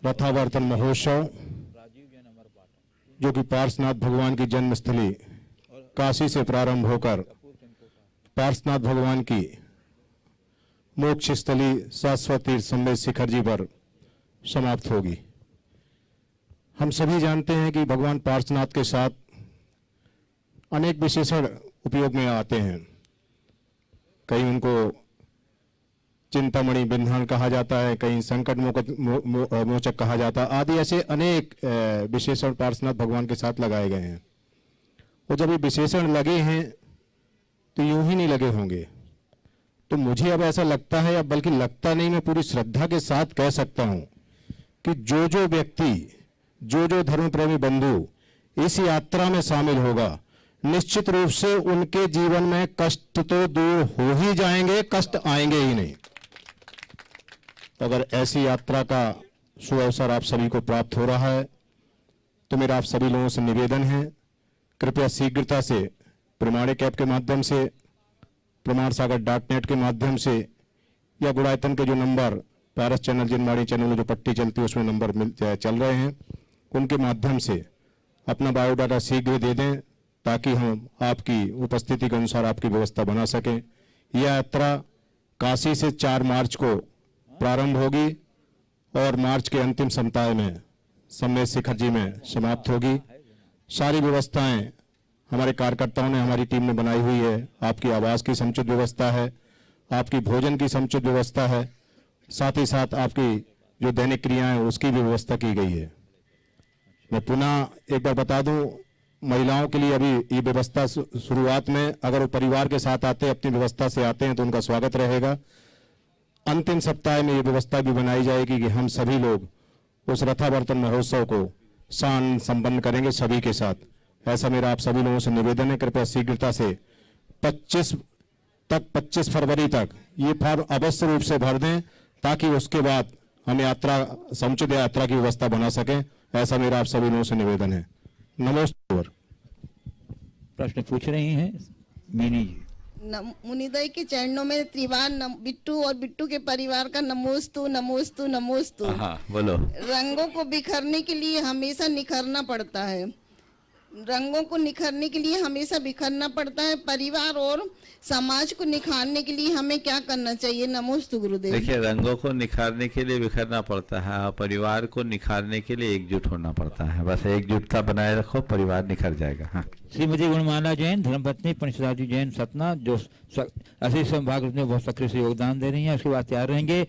रथावर्तन महोत्सव, जो कि पार्श्वनाथ भगवान की जन्मस्थली काशी से प्रारंभ होकर पार्श्वनाथ भगवान की मोक्ष स्थली शाश्वत तीर्थ समेत शिखर जी पर समाप्त होगी। हम सभी जानते हैं कि भगवान पार्श्वनाथ के साथ अनेक विशेषण उपयोग में आते हैं। कहीं उनको चिंतामणि बिंधान कहा जाता है, कहीं संकट मोचक कहा जाता है, आदि ऐसे अनेक विशेषण पार्श्वनाथ भगवान के साथ लगाए गए हैं। और जब ये विशेषण लगे हैं तो यूं ही नहीं लगे होंगे। तो मुझे अब ऐसा लगता है, अब बल्कि लगता नहीं, मैं पूरी श्रद्धा के साथ कह सकता हूं कि जो व्यक्ति, जो धर्म प्रेमी बंधु इस यात्रा में शामिल होगा, निश्चित रूप से उनके जीवन में कष्ट तो दूर हो ही जाएंगे, कष्ट आएंगे ही नहीं। तो अगर ऐसी यात्रा का सुअवसर आप सभी को प्राप्त हो रहा है तो मेरा आप सभी लोगों से निवेदन है, कृपया शीघ्रता से प्रमाणिक ऐप के माध्यम से, pramarsagar.net के माध्यम से, या गुड़ायतन के जो नंबर पारस चैनल, जिनवाणी चैनल में जो पट्टी चलती है उसमें नंबर चल रहे हैं, उनके माध्यम से अपना बायोडाटा शीघ्र दे दें ताकि हम आपकी उपस्थिति के अनुसार आपकी व्यवस्था बना सकें। यह यात्रा काशी से 4 मार्च को प्रारंभ होगी और मार्च के अंतिम सप्ताह में समेत शिखर जी में समाप्त होगी। सारी व्यवस्थाएं हमारे कार्यकर्ताओं ने, हमारी टीम ने बनाई हुई है। आपकी आवास की समुचित व्यवस्था है, आपकी भोजन की समुचित व्यवस्था है, साथ ही साथ आपकी जो दैनिक क्रियाएं उसकी भी व्यवस्था की गई है। मैं पुनः एक बार बता दूं, महिलाओं के लिए अभी ये व्यवस्था शुरुआत में अगर वो परिवार के साथ आते हैं, अपनी व्यवस्था से आते हैं तो उनका स्वागत रहेगा। अंतिम सप्ताह में ये व्यवस्था भी बनाई जाएगी कि हम सभी लोग उस रथावर्तन महोत्सव को शान संपन्न करेंगे सभी के साथ। ऐसा मेरा आप सभी लोगों से निवेदन है, कृपया शीघ्रता से 25 फरवरी तक ये फॉर्म अवश्य रूप से भर दें, ताकि उसके बाद हम यात्रा समुचित यात्रा की व्यवस्था बना सकें। ऐसा मेरा आप सभी लोगों से निवेदन है। नमस्ते। प्रश्न पूछ रही हैं मीनी जी। मुनिदय के चरणों में त्रिवार बिट्टू और बिट्टू के परिवार का नमोस्तु नमोस्तु नमोस्तु। हाँ बोलो। रंगों को बिखरने के लिए हमेशा निखरना पड़ता है, रंगों को निखरने के लिए हमेशा बिखरना पड़ता है। परिवार और समाज को निखारने के लिए हमें क्या करना चाहिए? नमोस्तु गुरुदेव। देखिए, रंगों को निखारने के लिए बिखरना पड़ता है और परिवार को निखारने के लिए एकजुट होना पड़ता है। बस एकजुटता बनाए रखो, परिवार निखर जाएगा। हाँ। श्रीमती गुणमाला जैन, धर्मपत्नी पंचदाजी जैन सतना, जो असीम संभाग में बहुत सक्रिय से योगदान दे रही हैं, उसके बाद तैयार रहेंगे।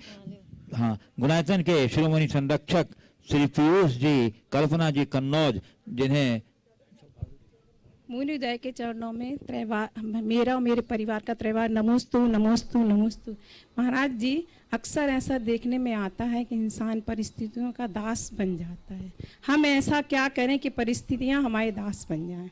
हाँ, गुणायतन के शिरोमणि संरक्षक श्री पीयूष जी, कल्पना जी कन्नौज, जिन्हें मुनिदय के चरणों में मेरा और मेरे परिवार का त्रिवार नमोस्तु नमोस्तु नमोस्तु। महाराज जी, अक्सर ऐसा देखने में आता है कि इंसान परिस्थितियों का दास बन जाता है। हम ऐसा क्या करें कि परिस्थितियां हमारे दास बन जाएं?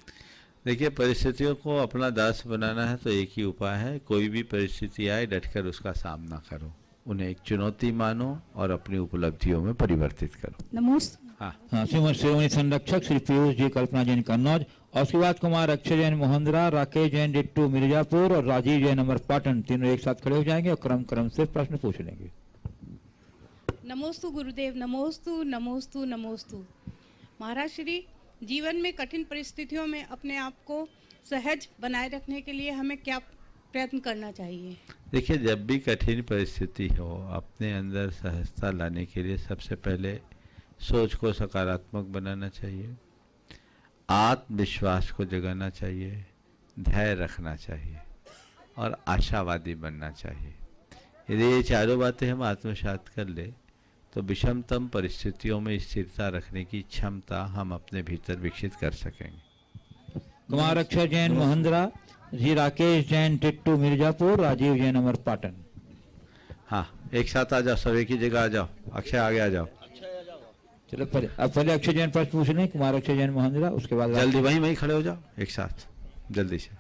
देखिए, परिस्थितियों को अपना दास बनाना है तो एक ही उपाय है, कोई भी परिस्थिति आए डटकर उसका सामना करो, उन्हें एक चुनौती मानो और अपनी उपलब्धियों में परिवर्तित करो। नमोस्तु। हाँ, शिरोमणि संरक्षक श्री पीयूष जी, कल्पना जैन कन्नौज, और उसके बाद कुमार अक्षय जैन मोहंद्रा, राकेश जैन डिट्टू मिर्जापुर और राजीव जैन अमरपाटन, तीनों एक साथ खड़े हो जाएंगे और क्रम से प्रश्न पूछ लेंगे। नमोस्तु गुरुदेव, नमोस्तु नमोस्तु नमोस्तु। महाराज श्री, जीवन में कठिन परिस्थितियों में अपने आप को सहज बनाए रखने के लिए हमें क्या प्रयत्न करना चाहिए? देखिए, जब भी कठिन परिस्थिति हो, अपने अंदर सहजता लाने के लिए सबसे पहले सोच को सकारात्मक बनाना चाहिए, आत्मविश्वास को जगाना चाहिए, धैर्य रखना चाहिए और आशावादी बनना चाहिए। यदि ये चारों बातें हम आत्मसात कर ले तो विषमतम परिस्थितियों में स्थिरता रखने की क्षमता हम अपने भीतर विकसित कर सकेंगे। कुमार अक्षय जैन मोहंद्रा जी, राकेश जैन टिट्टू मिर्जापुर, राजीव जैन अमरपाटन। हाँ, एक साथ आ जाओ, सब एक ही जगह आ जाओ। अक्षय आगे आ जाओ। चलो पहले अक्षय जैन प्रश्न पूछ लें, कुमार अक्षय जैन मोहंद्रा, उसके बाद जल्दी वहीं खड़े हो जाओ एक साथ, जल्दी से।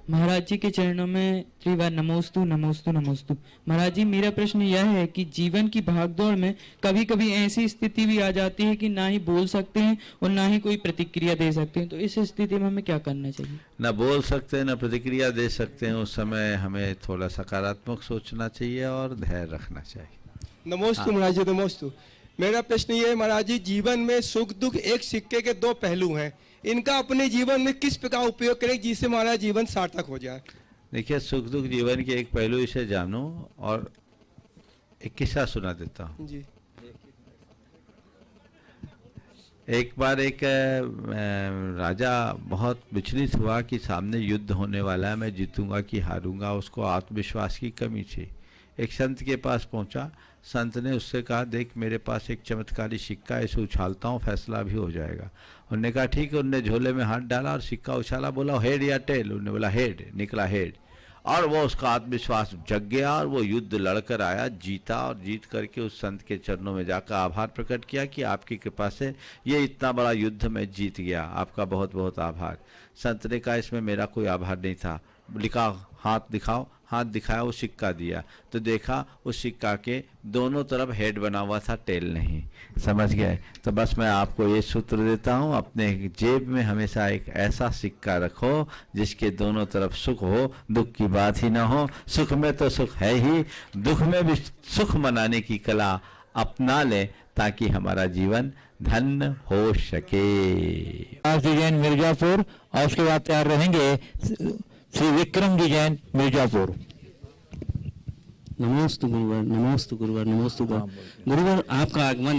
महाराज जी के चरणों में त्रिवार नमोस्तु नमोस्तु नमोस्तु। महाराज जी, मेरा प्रश्न यह है कि जीवन की भागदौड़ में कभी कभी ऐसी स्थिति भी आ जाती है कि ना ही बोल सकते हैं और ना ही कोई प्रतिक्रिया दे सकते हैं, तो इस स्थिति में हमें क्या करना चाहिए? ना बोल सकते हैं, ना प्रतिक्रिया दे सकते हैं, उस समय हमें थोड़ा सकारात्मक सोचना चाहिए और धैर्य रखना चाहिए। नमोस्तु महाराज जी, नमोस्तु। मेरा प्रश्न ये है महाराज जी, जीवन में सुख दुख एक सिक्के के दो पहलू हैं, इनका अपने जीवन में किस प्रकार उपयोग करें जिससे हमारा जीवन सार्थक हो जाए? देखिए, सुख दुख जीवन के एक पहलू, इसे जानो। और एक किस्सा सुना देता हूँ जी। एक बार एक राजा बहुत विचलित हुआ कि सामने युद्ध होने वाला है, मैं जीतूंगा कि हारूंगा। उसको आत्मविश्वास की कमी थी। एक संत के पास पहुंचा, संत ने उससे कहा, देख मेरे पास एक चमत्कारी सिक्का है, इसे उछालता हूँ, फैसला भी हो जाएगा। उन्होंने कहा ठीक है। उनने झोले में हाथ डाला और सिक्का उछाला, बोला हेड या टेल? उन्होंने बोला हेड। निकला हेड। और वो उसका आत्मविश्वास जग गया और वो युद्ध लड़कर आया, जीता और जीत करके उस संत के चरणों में जाकर आभार प्रकट किया कि आपकी कृपा से ये इतना बड़ा युद्ध में जीत गया, आपका बहुत बहुत आभार। संत ने कहा इसमें मेरा कोई आभार नहीं था, लिखा हाथ दिखाओ। हाथ दिखाया, वो सिक्का दिया तो देखा उस सिक्का के दोनों तरफ हेड बना हुआ था, टेल नहीं। समझ गए? तो बस मैं आपको ये सूत्र देता हूँ, अपने जेब में हमेशा एक ऐसा सिक्का रखो जिसके दोनों तरफ सुख हो, दुख की बात ही ना हो। सुख में तो सुख है ही, दुख में भी सुख मनाने की कला अपना ले ताकि हमारा जीवन धन्य हो सके। जैन मिर्जापुर और उसके बाद तैयार रहेंगे श्री विक्रम जी जैन मिर्जापुर। नमोस्तु गुरुवर, नमोस्तु गुरुवर, नमोस्तु गुरुवर। आपका आगमन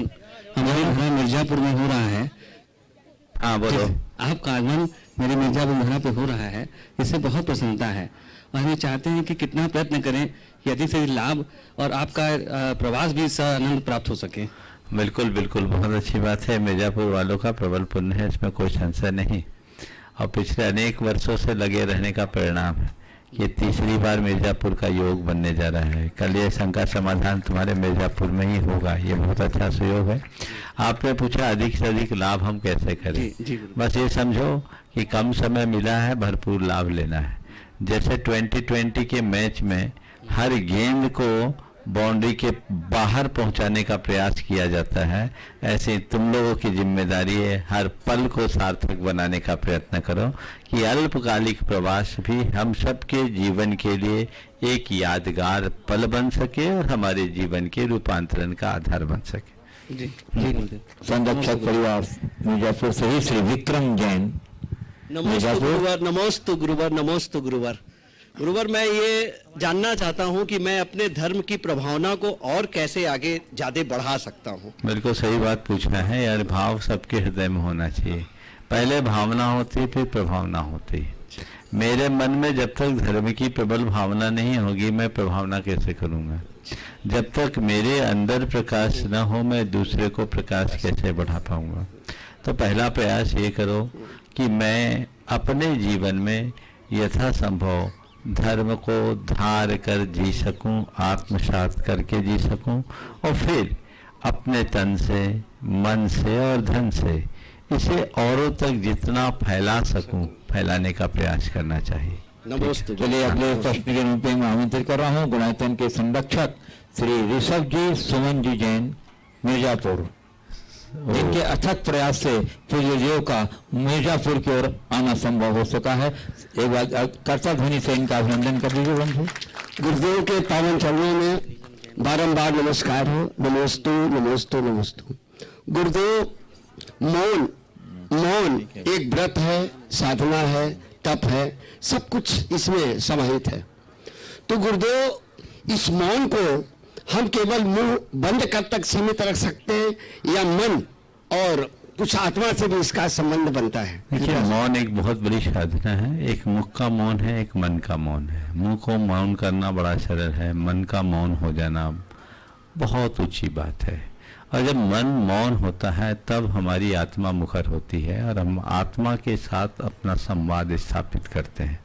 हमारे घर मिर्जापुर में हो रहा है। हाँ बोलो। आपका आगमन मेरे मिर्जापुर महरा पे हो रहा है, इससे बहुत प्रसन्नता है। और हमें चाहते हैं कि कितना प्रयत्न करें कि अधिक से अधिक लाभ और आपका प्रवास भी आनंद प्राप्त हो सके। बिल्कुल बिल्कुल, बहुत अच्छी बात है। मिर्जापुर वालों का प्रबल पुण्य है, इसमें कोई संशय नहीं। और पिछले अनेक वर्षों से लगे रहने का परिणाम है कि तीसरी बार मिर्जापुर का योग बनने जा रहा है। कल ये शंका समाधान तुम्हारे मिर्जापुर में ही होगा, ये बहुत अच्छा सुयोग है। आपने पूछा अधिक से अधिक लाभ हम कैसे करें। बस ये समझो कि कम समय मिला है, भरपूर लाभ लेना है। जैसे 2020 के मैच में हर गेंद को बाउंड्री के बाहर पहुंचाने का प्रयास किया जाता है, ऐसे तुम लोगों की जिम्मेदारी है हर पल को सार्थक बनाने का प्रयत्न करो कि अल्पकालिक प्रवास भी हम सबके जीवन के लिए एक यादगार पल बन सके और हमारे जीवन के रूपांतरण का आधार बन सके। जी जी। संरक्षक परिवार मिर्जापुर से ही श्री विक्रम जैन। नमोस्तु गुरुवर, नमोस्तु गुरुवर, नमोस्तु गुरुवर। गुरुवर, मैं ये जानना चाहता हूँ कि मैं अपने धर्म की प्रभावना को और कैसे आगे ज्यादा बढ़ा सकता हूँ। बिल्कुल सही बात पूछना है यार। भाव सबके हृदय में होना चाहिए। पहले भावना होती, फिर प्रभावना होती। मेरे मन में जब तक धर्म की प्रबल भावना नहीं होगी, मैं प्रभावना कैसे करूँगा। जब तक मेरे अंदर प्रकाश न हो, मैं दूसरे को प्रकाश कैसे बढ़ा पाऊंगा। तो पहला प्रयास ये करो कि मैं अपने जीवन में यथासंभव धर्म को धार कर जी सकूं, आत्मसात करके जी सकूं, और फिर अपने तन से, मन से और धन से इसे औरों तक जितना फैला सकूं, फैलाने का प्रयास करना चाहिए। नमस्ते। चलिए अगले प्रश्न के रूप में आमंत्रित कर रहा हूँ गुणायतन के संरक्षक श्री ऋषभ जी सुमन जी जैन मिर्जापुर, जिनके अथक प्रयास से पूज्य का मिर्जापुर की ओर आना संभव हो सका है। एक बार कर्ता ध्वनि से इनका अभिनंदन कर दीजिए बंधु। गुरुदेव के पावन चरणों में बारंबार नमस्कार हो। नमोस्तु नमोस्तु नमोस्तु। गुरुदेव, मौन एक व्रत है, साधना है, तप है, सब कुछ इसमें समाहित है। तो गुरुदेव, इस मौन को हम केवल मुंह बंद कर तक सीमित रख सकते हैं या मन और कुछ आत्मा से भी इसका संबंध बनता है? देखिए, मौन एक बहुत बड़ी साधना है। एक मुख का मौन है, एक मन का मौन है। मुंह को मौन करना बड़ा सरल है, मन का मौन हो जाना बहुत ऊंची बात है। और जब मन मौन होता है तब हमारी आत्मा मुखर होती है और हम आत्मा के साथ अपना संवाद स्थापित करते हैं।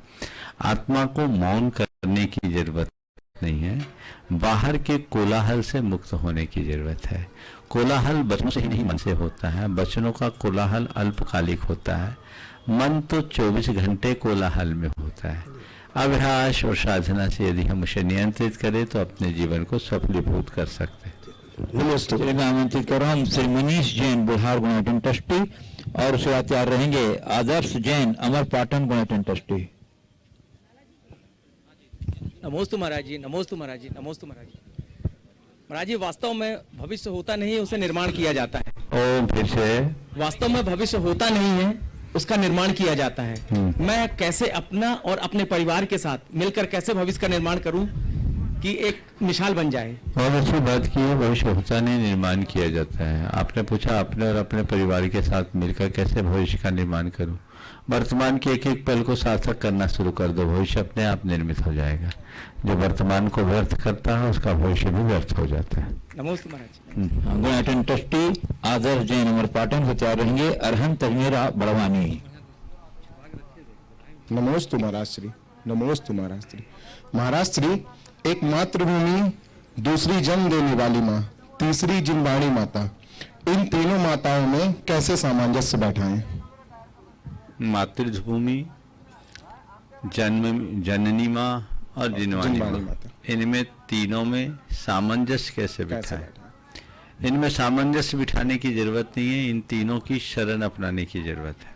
आत्मा को मौन करने की जरूरत नहीं है, बाहर के कोलाहल से मुक्त होने की जरूरत है। कोलाहल वचनों से ही नहीं, मन से होता है। वचनों का कोलाहल अल्पकालिक होता है, मन तो 24 घंटे कोलाहल में होता है। अभ्यास और साधना से यदि हम उसे नियंत्रित करें तो अपने जीवन को सफलीभूत कर सकते हैं। नमस्ते। मैं आमंत्रित कर रहा हूँ श्री मनीष जैन बुढ़ार गुणायतन ट्रस्टी, और उसके बाद तैयार रहेंगे आदर्श जैन अमरपाटन गुणायतन ट्रस्टी। नमोस्तु महाराज जी, नमोस्तु महाराज जी, नमोस्तु महाराज जी। महाराज जी, वास्तव में भविष्य होता नहीं है, उसे निर्माण किया जाता है। ओम फिर से। वास्तव में भविष्य होता नहीं है, उसका निर्माण किया जाता है। मैं कैसे अपना और अपने परिवार के साथ मिलकर कैसे भविष्य का निर्माण करूं कि एक मिसाल बन जाए। बहुत अच्छी बात की है। भविष्य होता नहीं, निर्माण किया जाता है। आपने पूछा अपने और अपने परिवार के साथ मिलकर कैसे भविष्य का निर्माण करूं। वर्तमान के एक एक पल को सार्थक करना शुरू कर दो, भविष्य अपने आप निर्मित हो जाएगा। जो वर्तमान को व्यर्थ करता है उसका भविष्य भी व्यर्थ हो जाता है। नमस्ते महाराज। गुणायतन ट्रस्टी आदर्श जैन अमरपाटन से तैयार रहेंगे अरहंत अजमेरा बड़वानी। नमोस्तु महाराज श्री, नमोस्तु महाराज श्री। महाराज श्री, एक मातृभूमि, दूसरी जन्म देने वाली माँ, तीसरी जिनवाणी माता, इन तीनों माताओं में कैसे सामंजस्य बैठाएं? मातृभूमि, जननी माँ और जिनवानी माता, इनमें तीनों में सामंजस्य कैसे बिठाएं? इनमें सामंजस्य बिठाने की जरूरत नहीं है, इन तीनों की शरण अपनाने की जरूरत है।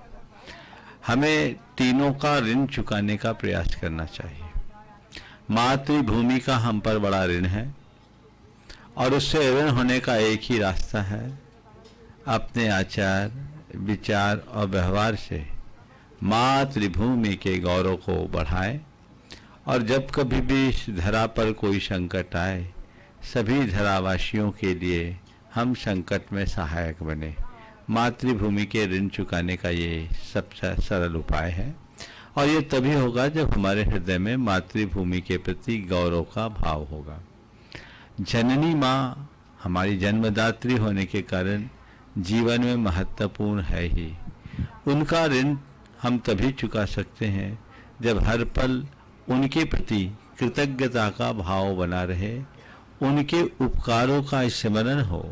हमें तीनों का ऋण चुकाने का प्रयास करना चाहिए। मातृभूमि का हम पर बड़ा ऋण है और उससे ऋण होने का एक ही रास्ता है, अपने आचार, विचार और व्यवहार से मातृभूमि के गौरव को बढ़ाएं। और जब कभी भी इस धरा पर कोई संकट आए, सभी धरावासियों के लिए हम संकट में सहायक बने। मातृभूमि के ऋण चुकाने का ये सबसे सरल उपाय है और ये तभी होगा जब हमारे हृदय में मातृभूमि के प्रति गौरव का भाव होगा। जननी माँ हमारी जन्मदात्री होने के कारण जीवन में महत्वपूर्ण है ही। उनका ऋण हम तभी चुका सकते हैं जब हर पल उनके प्रति कृतज्ञता का भाव बना रहे, उनके उपकारों का स्मरण हो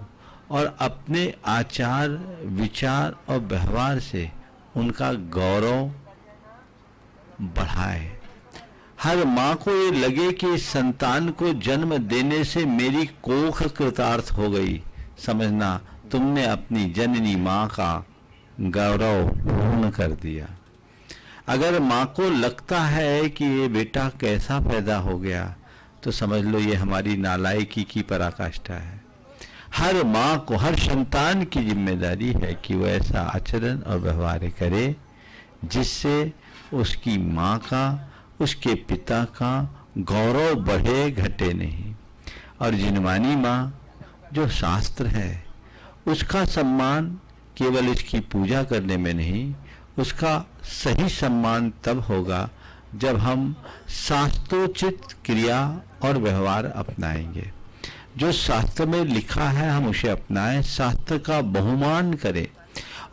और अपने आचार विचार और व्यवहार से उनका गौरव बढ़ाए। हर माँ को ये लगे कि संतान को जन्म देने से मेरी कोख कृतार्थ हो गई, समझना तुमने अपनी जननी माँ का गौरव पूर्ण कर दिया। अगर माँ को लगता है कि ये बेटा कैसा पैदा हो गया, तो समझ लो ये हमारी नालायकी की पराकाष्ठा है। हर माँ को, हर संतान की जिम्मेदारी है कि वह ऐसा आचरण और व्यवहार करे जिससे उसकी माँ का, उसके पिता का गौरव बढ़े, घटे नहीं। और जिनवानी माँ जो शास्त्र है, उसका सम्मान केवल इसकी पूजा करने में नहीं, उसका सही सम्मान तब होगा जब हम शास्त्रोचित क्रिया और व्यवहार अपनाएंगे। जो शास्त्र में लिखा है हम उसे अपनाएं, शास्त्र का बहुमान करें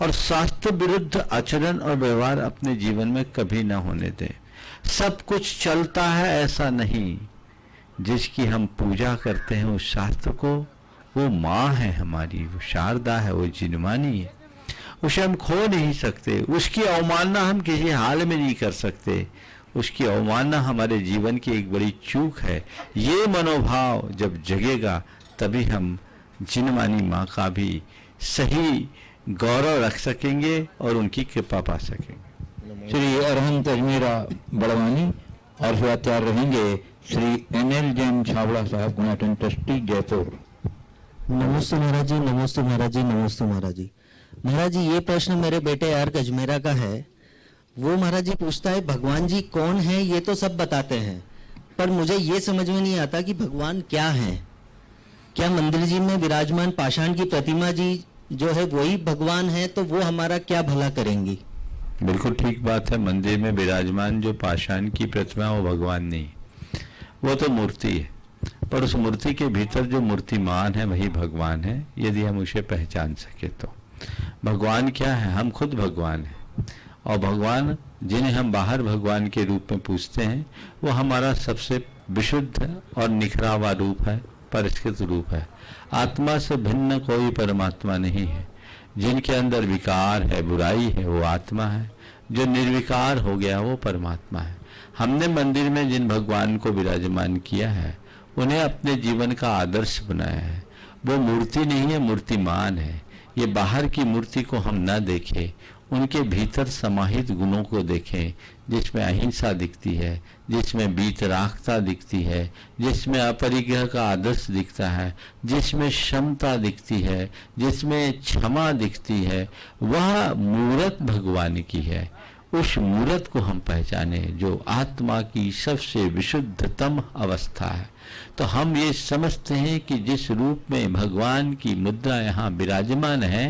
और शास्त्र विरुद्ध आचरण और व्यवहार अपने जीवन में कभी ना होने दें। सब कुछ चलता है ऐसा नहीं, जिसकी हम पूजा करते हैं उस शास्त्र को, वो माँ है हमारी, वो शारदा है, वो जिनवानी है, उसे हम खो नहीं सकते। उसकी अवमानना हम किसी हाल में नहीं कर सकते, उसकी अवमानना हमारे जीवन की एक बड़ी चूक है। ये मनोभाव जब जगेगा तभी हम जिनवानी माँ का भी सही गौरव रख सकेंगे और उनकी कृपा पा सकेंगे। श्री अरहंत अजमेरा बड़वानी और फिर तैयार रहेंगे श्री NL जैन छावड़ा साहब, गुणाटन ट्रस्टी, जयपुर। नमस्ते महाराज जी, नमस्ते महाराज जी, नमस्ते महाराज जी। महाराज जी ये प्रश्न मेरे बेटे आर अजमेरा का है। वो महाराज जी पूछता है भगवान जी कौन है, ये तो सब बताते हैं, पर मुझे ये समझ में नहीं आता कि भगवान क्या है। क्या मंदिर जी में विराजमान पाषाण की प्रतिमा जी जो है वही भगवान है, तो वो हमारा क्या भला करेंगी? बिल्कुल ठीक बात है। मंदिर में विराजमान जो पाषाण की प्रतिमा वो भगवान नहीं, वो तो मूर्ति है, पर उस मूर्ति के भीतर जो मूर्तिमान है वही भगवान है, यदि हम उसे पहचान सके तो। भगवान क्या है? हम खुद भगवान हैं, और भगवान जिन्हें हम बाहर भगवान के रूप में पूछते हैं वो हमारा सबसे विशुद्ध और निखरा हुआ रूप है, परिष्कृत रूप है। आत्मा से भिन्न कोई परमात्मा नहीं है। जिनके अंदर विकार है, बुराई है, वो आत्मा है। जो निर्विकार हो गया वो परमात्मा है। हमने मंदिर में जिन भगवान को विराजमान किया है उन्हें अपने जीवन का आदर्श बनाया है। वो मूर्ति नहीं है, मूर्तिमान है। ये बाहर की मूर्ति को हम ना देखें, उनके भीतर समाहित गुणों को देखें, जिसमें अहिंसा दिखती है, जिसमें वीतरागता दिखती है, जिसमें अपरिग्रह का आदर्श दिखता है, जिसमें क्षमता दिखती है, जिसमें क्षमा दिखती है, वह मूर्त भगवान की है। उस मूर्त को हम पहचाने जो आत्मा की सबसे विशुद्धतम अवस्था है। तो हम ये समझते हैं कि जिस रूप में भगवान की मुद्रा यहाँ विराजमान है,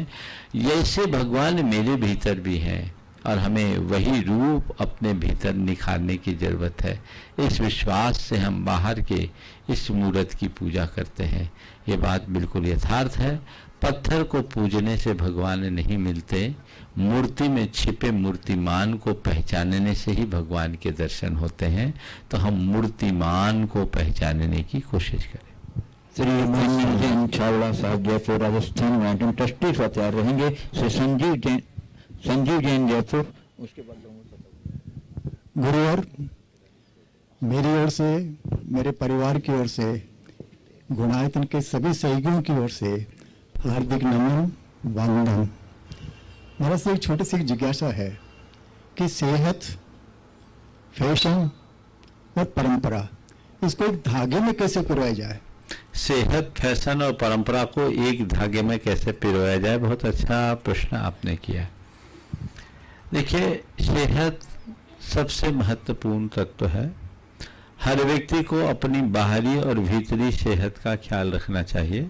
जैसे भगवान मेरे भीतर भी है, और हमें वही रूप अपने भीतर निखारने की जरूरत है। इस विश्वास से हम बाहर के इस मूर्त की पूजा करते हैं। ये बात बिल्कुल यथार्थ है। पत्थर को पूजने से भगवान नहीं मिलते, मूर्ति में छिपे मूर्तिमान को पहचानने से ही भगवान के दर्शन होते हैं। तो हम मूर्तिमान को पहचानने की कोशिश करें। श्री NL जैन छावड़ा साहब, जयपुर, राजस्थान, गुणाटन ट्रस्टी तैयार रहेंगे श्री संजीव जैन, जयपुर। उसके बाद गुरुवर, मेरी ओर से, मेरे परिवार की ओर से, गुणायतन के सभी सहयोगियों की ओर से हार्दिक नमन, वंदन। मेरा से एक छोटी सी जिज्ञासा है कि सेहत, फैशन और परंपरा, इसको एक धागे में कैसे पिरोया जाए? सेहत, फैशन और परंपरा को एक धागे में कैसे पिरोया जाए, बहुत अच्छा प्रश्न आपने किया। देखिए, सेहत सबसे महत्वपूर्ण तत्व है। हर व्यक्ति को अपनी बाहरी और भीतरी सेहत का ख्याल रखना चाहिए।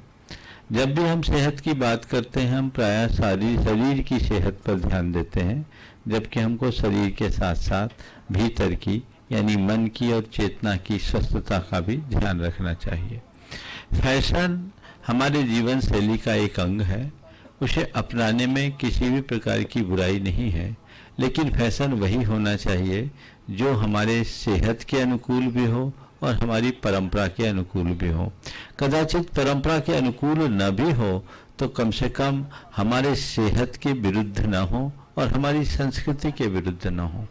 जब भी हम सेहत की बात करते हैं हम प्रायः सारी शरीर की सेहत पर ध्यान देते हैं, जबकि हमको शरीर के साथ साथ भीतर की यानी मन की और चेतना की स्वस्थता का भी ध्यान रखना चाहिए। फैशन हमारे जीवन शैली का एक अंग है, उसे अपनाने में किसी भी प्रकार की बुराई नहीं है, लेकिन फैशन वही होना चाहिए जो हमारे सेहत के अनुकूल भी हो और हमारी परंपरा के अनुकूल भी हो। कदाचित परंपरा के अनुकूल न भी हो तो कम से कम हमारे सेहत के विरुद्ध न हो और हमारी संस्कृति के विरुद्ध न हो,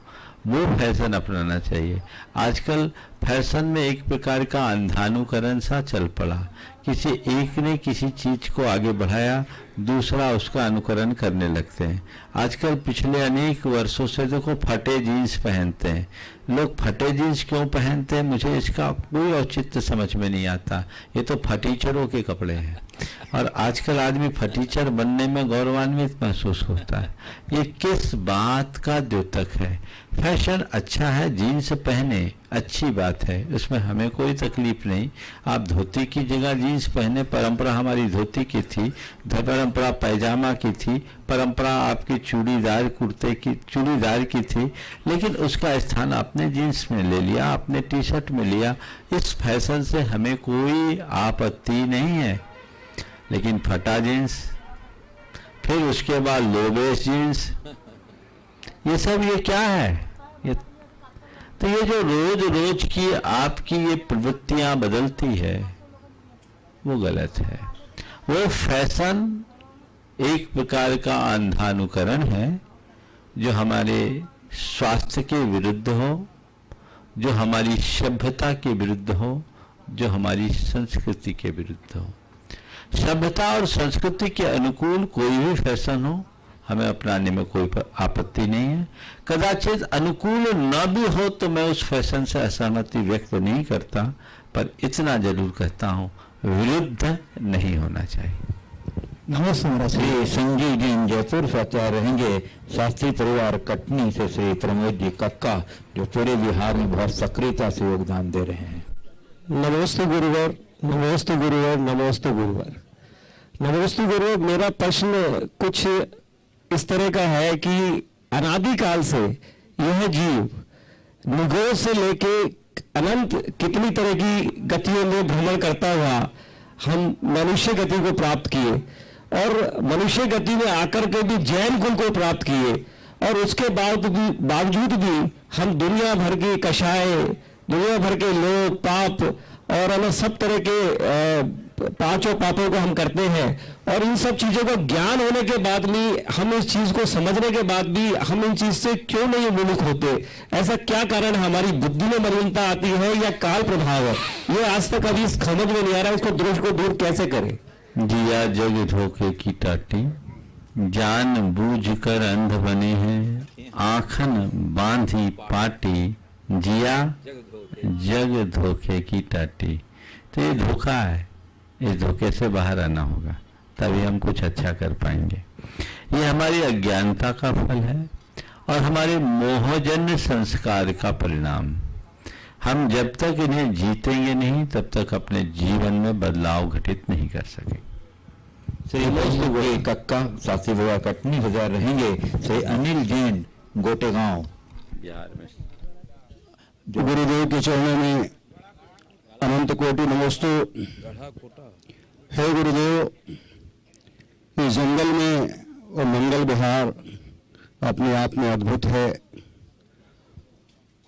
वो फैशन अपनाना चाहिए। आजकल फैशन में एक प्रकार का अंधानुकरण सा चल पड़ा, किसी एक ने किसी चीज को आगे बढ़ाया, दूसरा उसका अनुकरण करने लगते हैं। आजकल पिछले अनेक वर्षों से देखो फटे जीन्स पहनते हैं लोग। फटे जीन्स क्यों पहनते हैं मुझे इसका कोई औचित्य समझ में नहीं आता। ये तो फटीचरों के कपड़े हैं और आजकल आदमी फटीचर बनने में गौरवान्वित महसूस होता है। ये किस बात का द्योतक है? फैशन अच्छा है, जीन्स पहने अच्छी बात है, उसमें हमें कोई तकलीफ नहीं। आप धोती की जगह जीन्स पहने, परंपरा हमारी धोती की थी, परंपरा पैजामा की थी, परंपरा आपकी चूड़ीदार कुर्ते की चूड़ीदार की थी, लेकिन उसका स्थान आपने जीन्स में ले लिया, आपने टी शर्ट में लिया। इस फैशन से हमें कोई आपत्ति नहीं है, लेकिन फटा जीन्स, फिर उसके बाद लो बेस जीन्स, ये सब ये क्या है? ये तो ये जो रोज रोज की आपकी ये प्रवृत्तियां बदलती है वो गलत है। वो फैशन एक प्रकार का अंधानुकरण है जो हमारे स्वास्थ्य के विरुद्ध हो, जो हमारी सभ्यता के विरुद्ध हो, जो हमारी संस्कृति के विरुद्ध हो। सभ्यता और संस्कृति के अनुकूल कोई भी फैशन हो हमें अपनाने में कोई आपत्ति नहीं है। कदाचित अनुकूल न भी हो तो मैं उस फैशन से असहमति व्यक्त नहीं करता, पर इतना जरूर कहता हूँ विरुद्ध नहीं होना चाहिए। नमस्ते। श्री संजीव जैन जयपुर से आचार्य रहेंगे। शास्त्री परिवार कटनी से श्री प्रमोद जी कक्का जो पूरे बिहार में बहुत सक्रियता से योगदान दे रहे हैं। नमस्ते गुरुवर, नमस्ते गुरुवर, नमस्ते गुरुवर, नमस्ते गुरुवर। मेरा प्रश्न कुछ इस तरह का है कि अनादिकाल से यह जीव निगोज से लेके अनंत कितनी तरह की गतियों में भ्रमण करता हुआ हम मनुष्य गति को प्राप्त किए और मनुष्य गति में आकर के भी जैन कुल को प्राप्त किए और उसके बावजूद भी हम दुनिया भर की कषाय, दुनिया भर के लोग पाप और अन्य सब तरह के पांचों पापों को हम करते हैं और इन सब चीजों का ज्ञान होने के बाद भी हम इस चीज को समझने के बाद भी हम इन चीज से क्यों नहीं विमुख होते? ऐसा क्या कारण हमारी बुद्धि में मलिनता आती है या काल प्रभाव है? ये आज तक अभी समझ में नहीं आ रहा, इसको दोष को दूर कैसे करें? जिया जग धोखे की टाटी, जान बूझ कर अंध बने हैं, आंखन बांधी पाटी, जिया जग धोखे की टाटी। तो ये धोखा है, इस धोखे से बाहर आना होगा, तभी हम कुछ अच्छा कर पाएंगे। ये हमारी अज्ञानता का फल है और हमारे मोहजन्य संस्कार का परिणाम। हम जब तक इन्हें जीतेंगे नहीं तब तक अपने जीवन में बदलाव घटित नहीं कर सकेंगे। श्री मोस्टू कक्का शास्त्री परिवार कटनी से रहेंगे। श्री अनिल जैन गोटेगांव बिहार में। गुरुदेव के चरणों में अनंत कोटि नमोस्तु। हे गुरुदेव, इस जंगल में और मंगल विहार अपने आप में अद्भुत है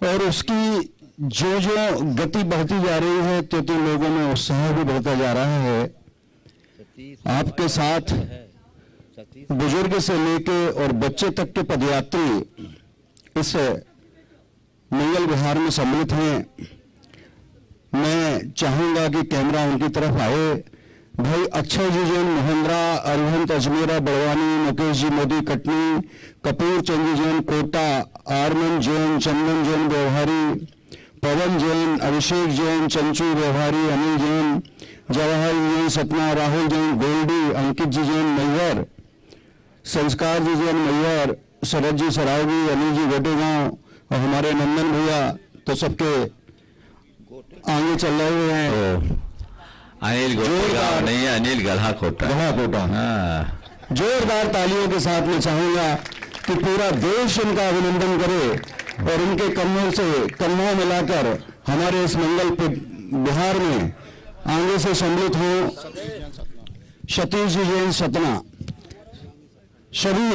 और उसकी जो जो गति बढ़ती जा रही है तो लोगों में उत्साह भी बढ़ता जा रहा है। आपके साथ बुजुर्ग से लेके और बच्चे तक के पदयात्री इस मंगल विहार में सम्मिलित हैं। मैं चाहूंगा कि कैमरा उनकी तरफ आए। भाई अक्षय जी जैन महिंद्रा, अरिहंत अजमेरा बड़वानी, मुकेश जी मोदी कटनी, कपूर चंद जी जैन कोटा, आरमन जैन, चंदन जैन व्यवहारी, पवन जैन, अभिषेक जैन, चंचू व्यवहारी, अनिल जैन, जवाहर जैन सपना, राहुल जैन गोल्डी, अंकित जी जैन मैयर, संस्कार जी जैन मैयर, शरद जी सरावगी, अनिल जी गोटेगांव और हमारे नंदन भैया तो सबके आगे चल रहे हैं। अनिल जोरदार नहीं, अनिल गढ़ाकोटा। गढ़ाकोटा। हाँ, जोरदार तालियों के साथ मैं चाहूंगा कि पूरा देश इनका अभिनंदन करे और इनके कन्नों से कन्नों मिलाकर हमारे इस मंगल पे बिहार में आगे से सम्मिलित हो सतीश जैन सतना। सभी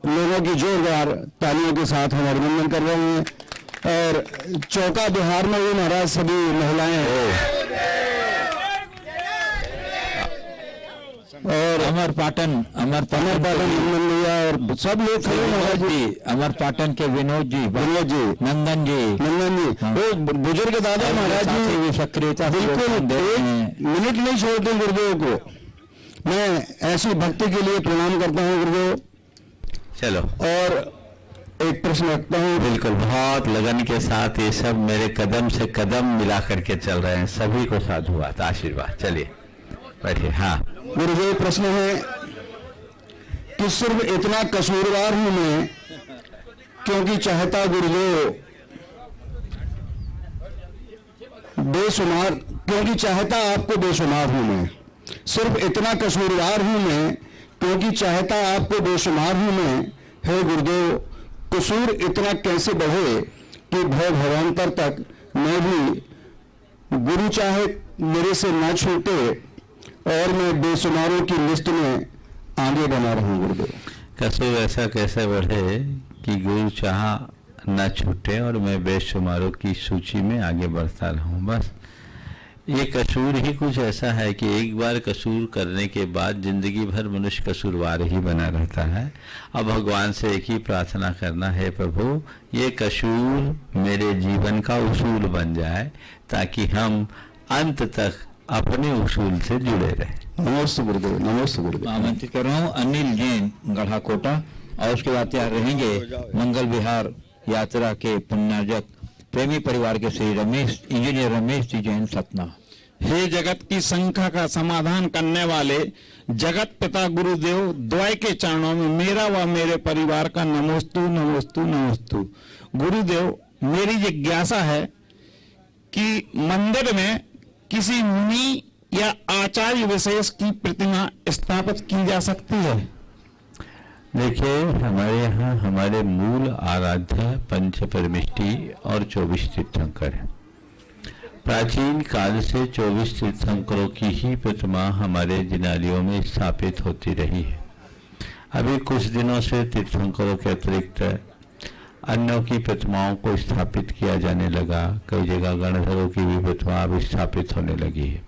लोगों की जोरदार तालियों के साथ हम अभिनंदन कर रहे हैं। और चौका बिहार में भी महाराज सभी महिलाएं और अमर पाटन नंदन भैया और सब लोग खड़े महाराज जी। अमर पाटन के विनोद जी, नंदन जी, वो बुजुर्ग दादा महाराज जी सक्रियता बिल्कुल एक मिनट नहीं छोड़ते गुरुदेव को। मैं ऐसी भक्ति के लिए प्रणाम करता हूँ गुरुदेव। चलो, और एक प्रश्न रखता हूँ। बिल्कुल, बहुत लगन के साथ ये सब मेरे कदम से कदम मिला करके चल रहे हैं। सभी को साधुवाद, आशीर्वाद। चलिए बैठिए। हाँ गुरुदेव, प्रश्न है कि सिर्फ इतना कसूरवार हूं मैं क्योंकि चाहता गुरुदेव बेशुमार, क्योंकि चाहता आपको बेशुमार हूं मैं। सिर्फ इतना कसूरवार हूं मैं क्योंकि चाहता आपको बेशुमार हूं मैं। हे गुरुदेव, कसूर इतना कैसे बढ़े कि भव भवांतर तक मैं भी गुरु चाहे मेरे से न छूटे और मैं बेशुमारों की लिस्ट में आगे बना रहूं गुरुदेव। कसूर ऐसा कैसे बढ़े कि गुरु चाह न छूटे और मैं बेशुमारों की सूची में आगे बढ़ता रहूं। बस ये कसूर ही कुछ ऐसा है कि एक बार कसूर करने के बाद जिंदगी भर मनुष्य कसूरवार ही बना रहता है। अब भगवान से एक ही प्रार्थना करना है, प्रभु ये कसूर मेरे जीवन का उसूल बन जाए ताकि हम अंत तक अपने उसूल से जुड़े रहे। नमस्ते गुरुदेव। नमस्ते गुरुदेव। आमंत्रित कर रहा हूँ अनिल जैन गढ़ाकोटा और उसके बाद तैयार रहेंगे मंगल विहार यात्रा के पुण्यार्जक प्रेमी परिवार के श्री रमेश, इंजीनियर रमेश जी जैन सतना। हे जगत की शंका का समाधान करने वाले जगत पिता गुरुदेव द्वय के चरणों में मेरा व मेरे परिवार का नमोस्तु नमोस्तु नमोस्तु। गुरुदेव, मेरी जिज्ञासा है कि मंदिर में किसी मुनि या आचार्य विशेष की प्रतिमा स्थापित की जा सकती है? देखिए, हमारे यहाँ हमारे मूल आराध्य पंच परमिष्टि और 24 तीर्थंकर हैं। प्राचीन काल से 24 तीर्थंकरों की ही प्रतिमा हमारे जिनालियों में स्थापित होती रही है। अभी कुछ दिनों से तीर्थंकरों के अतिरिक्त अन्यों की प्रतिमाओं को स्थापित किया जाने लगा। कई जगह गणधरों की भी प्रतिमा अब स्थापित होने लगी है।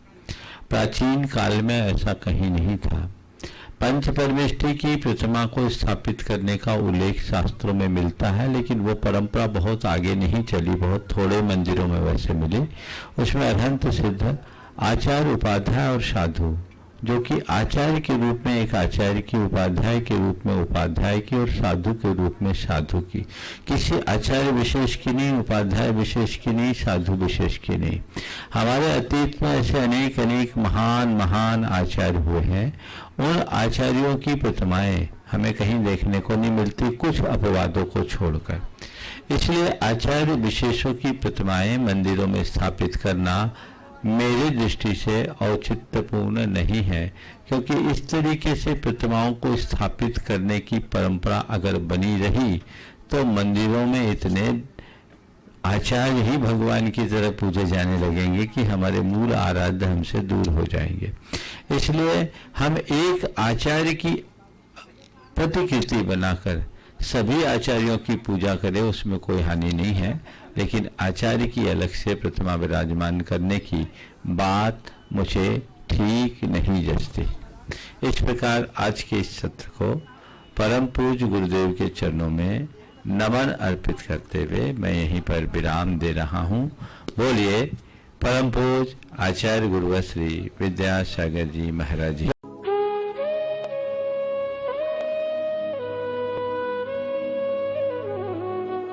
प्राचीन काल में ऐसा कहीं नहीं था। पंच परमेष्टि की प्रतिमा को स्थापित करने का उल्लेख शास्त्रों में मिलता है, लेकिन वो परंपरा बहुत आगे नहीं चली। बहुत थोड़े मंदिरों में वैसे मिली। उसमें अरहंत सिद्ध आचार्य, उपाध्याय और साधु, जो कि आचार्य के रूप में एक आचार्य की, उपाध्याय के रूप में उपाध्याय की और साधु के रूप में साधु की। किसी आचार्य विशेष की नहीं, उपाध्याय विशेष की नहीं, साधु विशेष की नहीं। हमारे अतीत में ऐसे अनेक अनेक महान महान आचार्य हुए हैं। उन आचार्यों की प्रतिमाएं हमें कहीं देखने को नहीं मिलती, कुछ अपवादों को छोड़कर। इसलिए आचार्य विशेषों की प्रतिमाएं मंदिरों में स्थापित करना मेरी दृष्टि से औचित्यपूर्ण नहीं है, क्योंकि इस तरीके से प्रतिमाओं को स्थापित करने की परंपरा अगर बनी रही तो मंदिरों में इतने आचार्य ही भगवान की तरह पूजे जाने लगेंगे कि हमारे मूल आराध्य हमसे दूर हो जाएंगे। इसलिए हम एक आचार्य की प्रतिकृति बनाकर सभी आचार्यों की पूजा करें, उसमें कोई हानि नहीं है, लेकिन आचार्य की अलग से प्रतिमा विराजमान करने की बात मुझे ठीक नहीं जचती। इस प्रकार आज के इस सत्र को परम पूज्य गुरुदेव के चरणों में नमन अर्पित करते हुए मैं यहीं पर विराम दे रहा हूँ। बोलिए परम पूज्य आचार्य गुरुवर श्री विद्यासागर जी महाराज जी।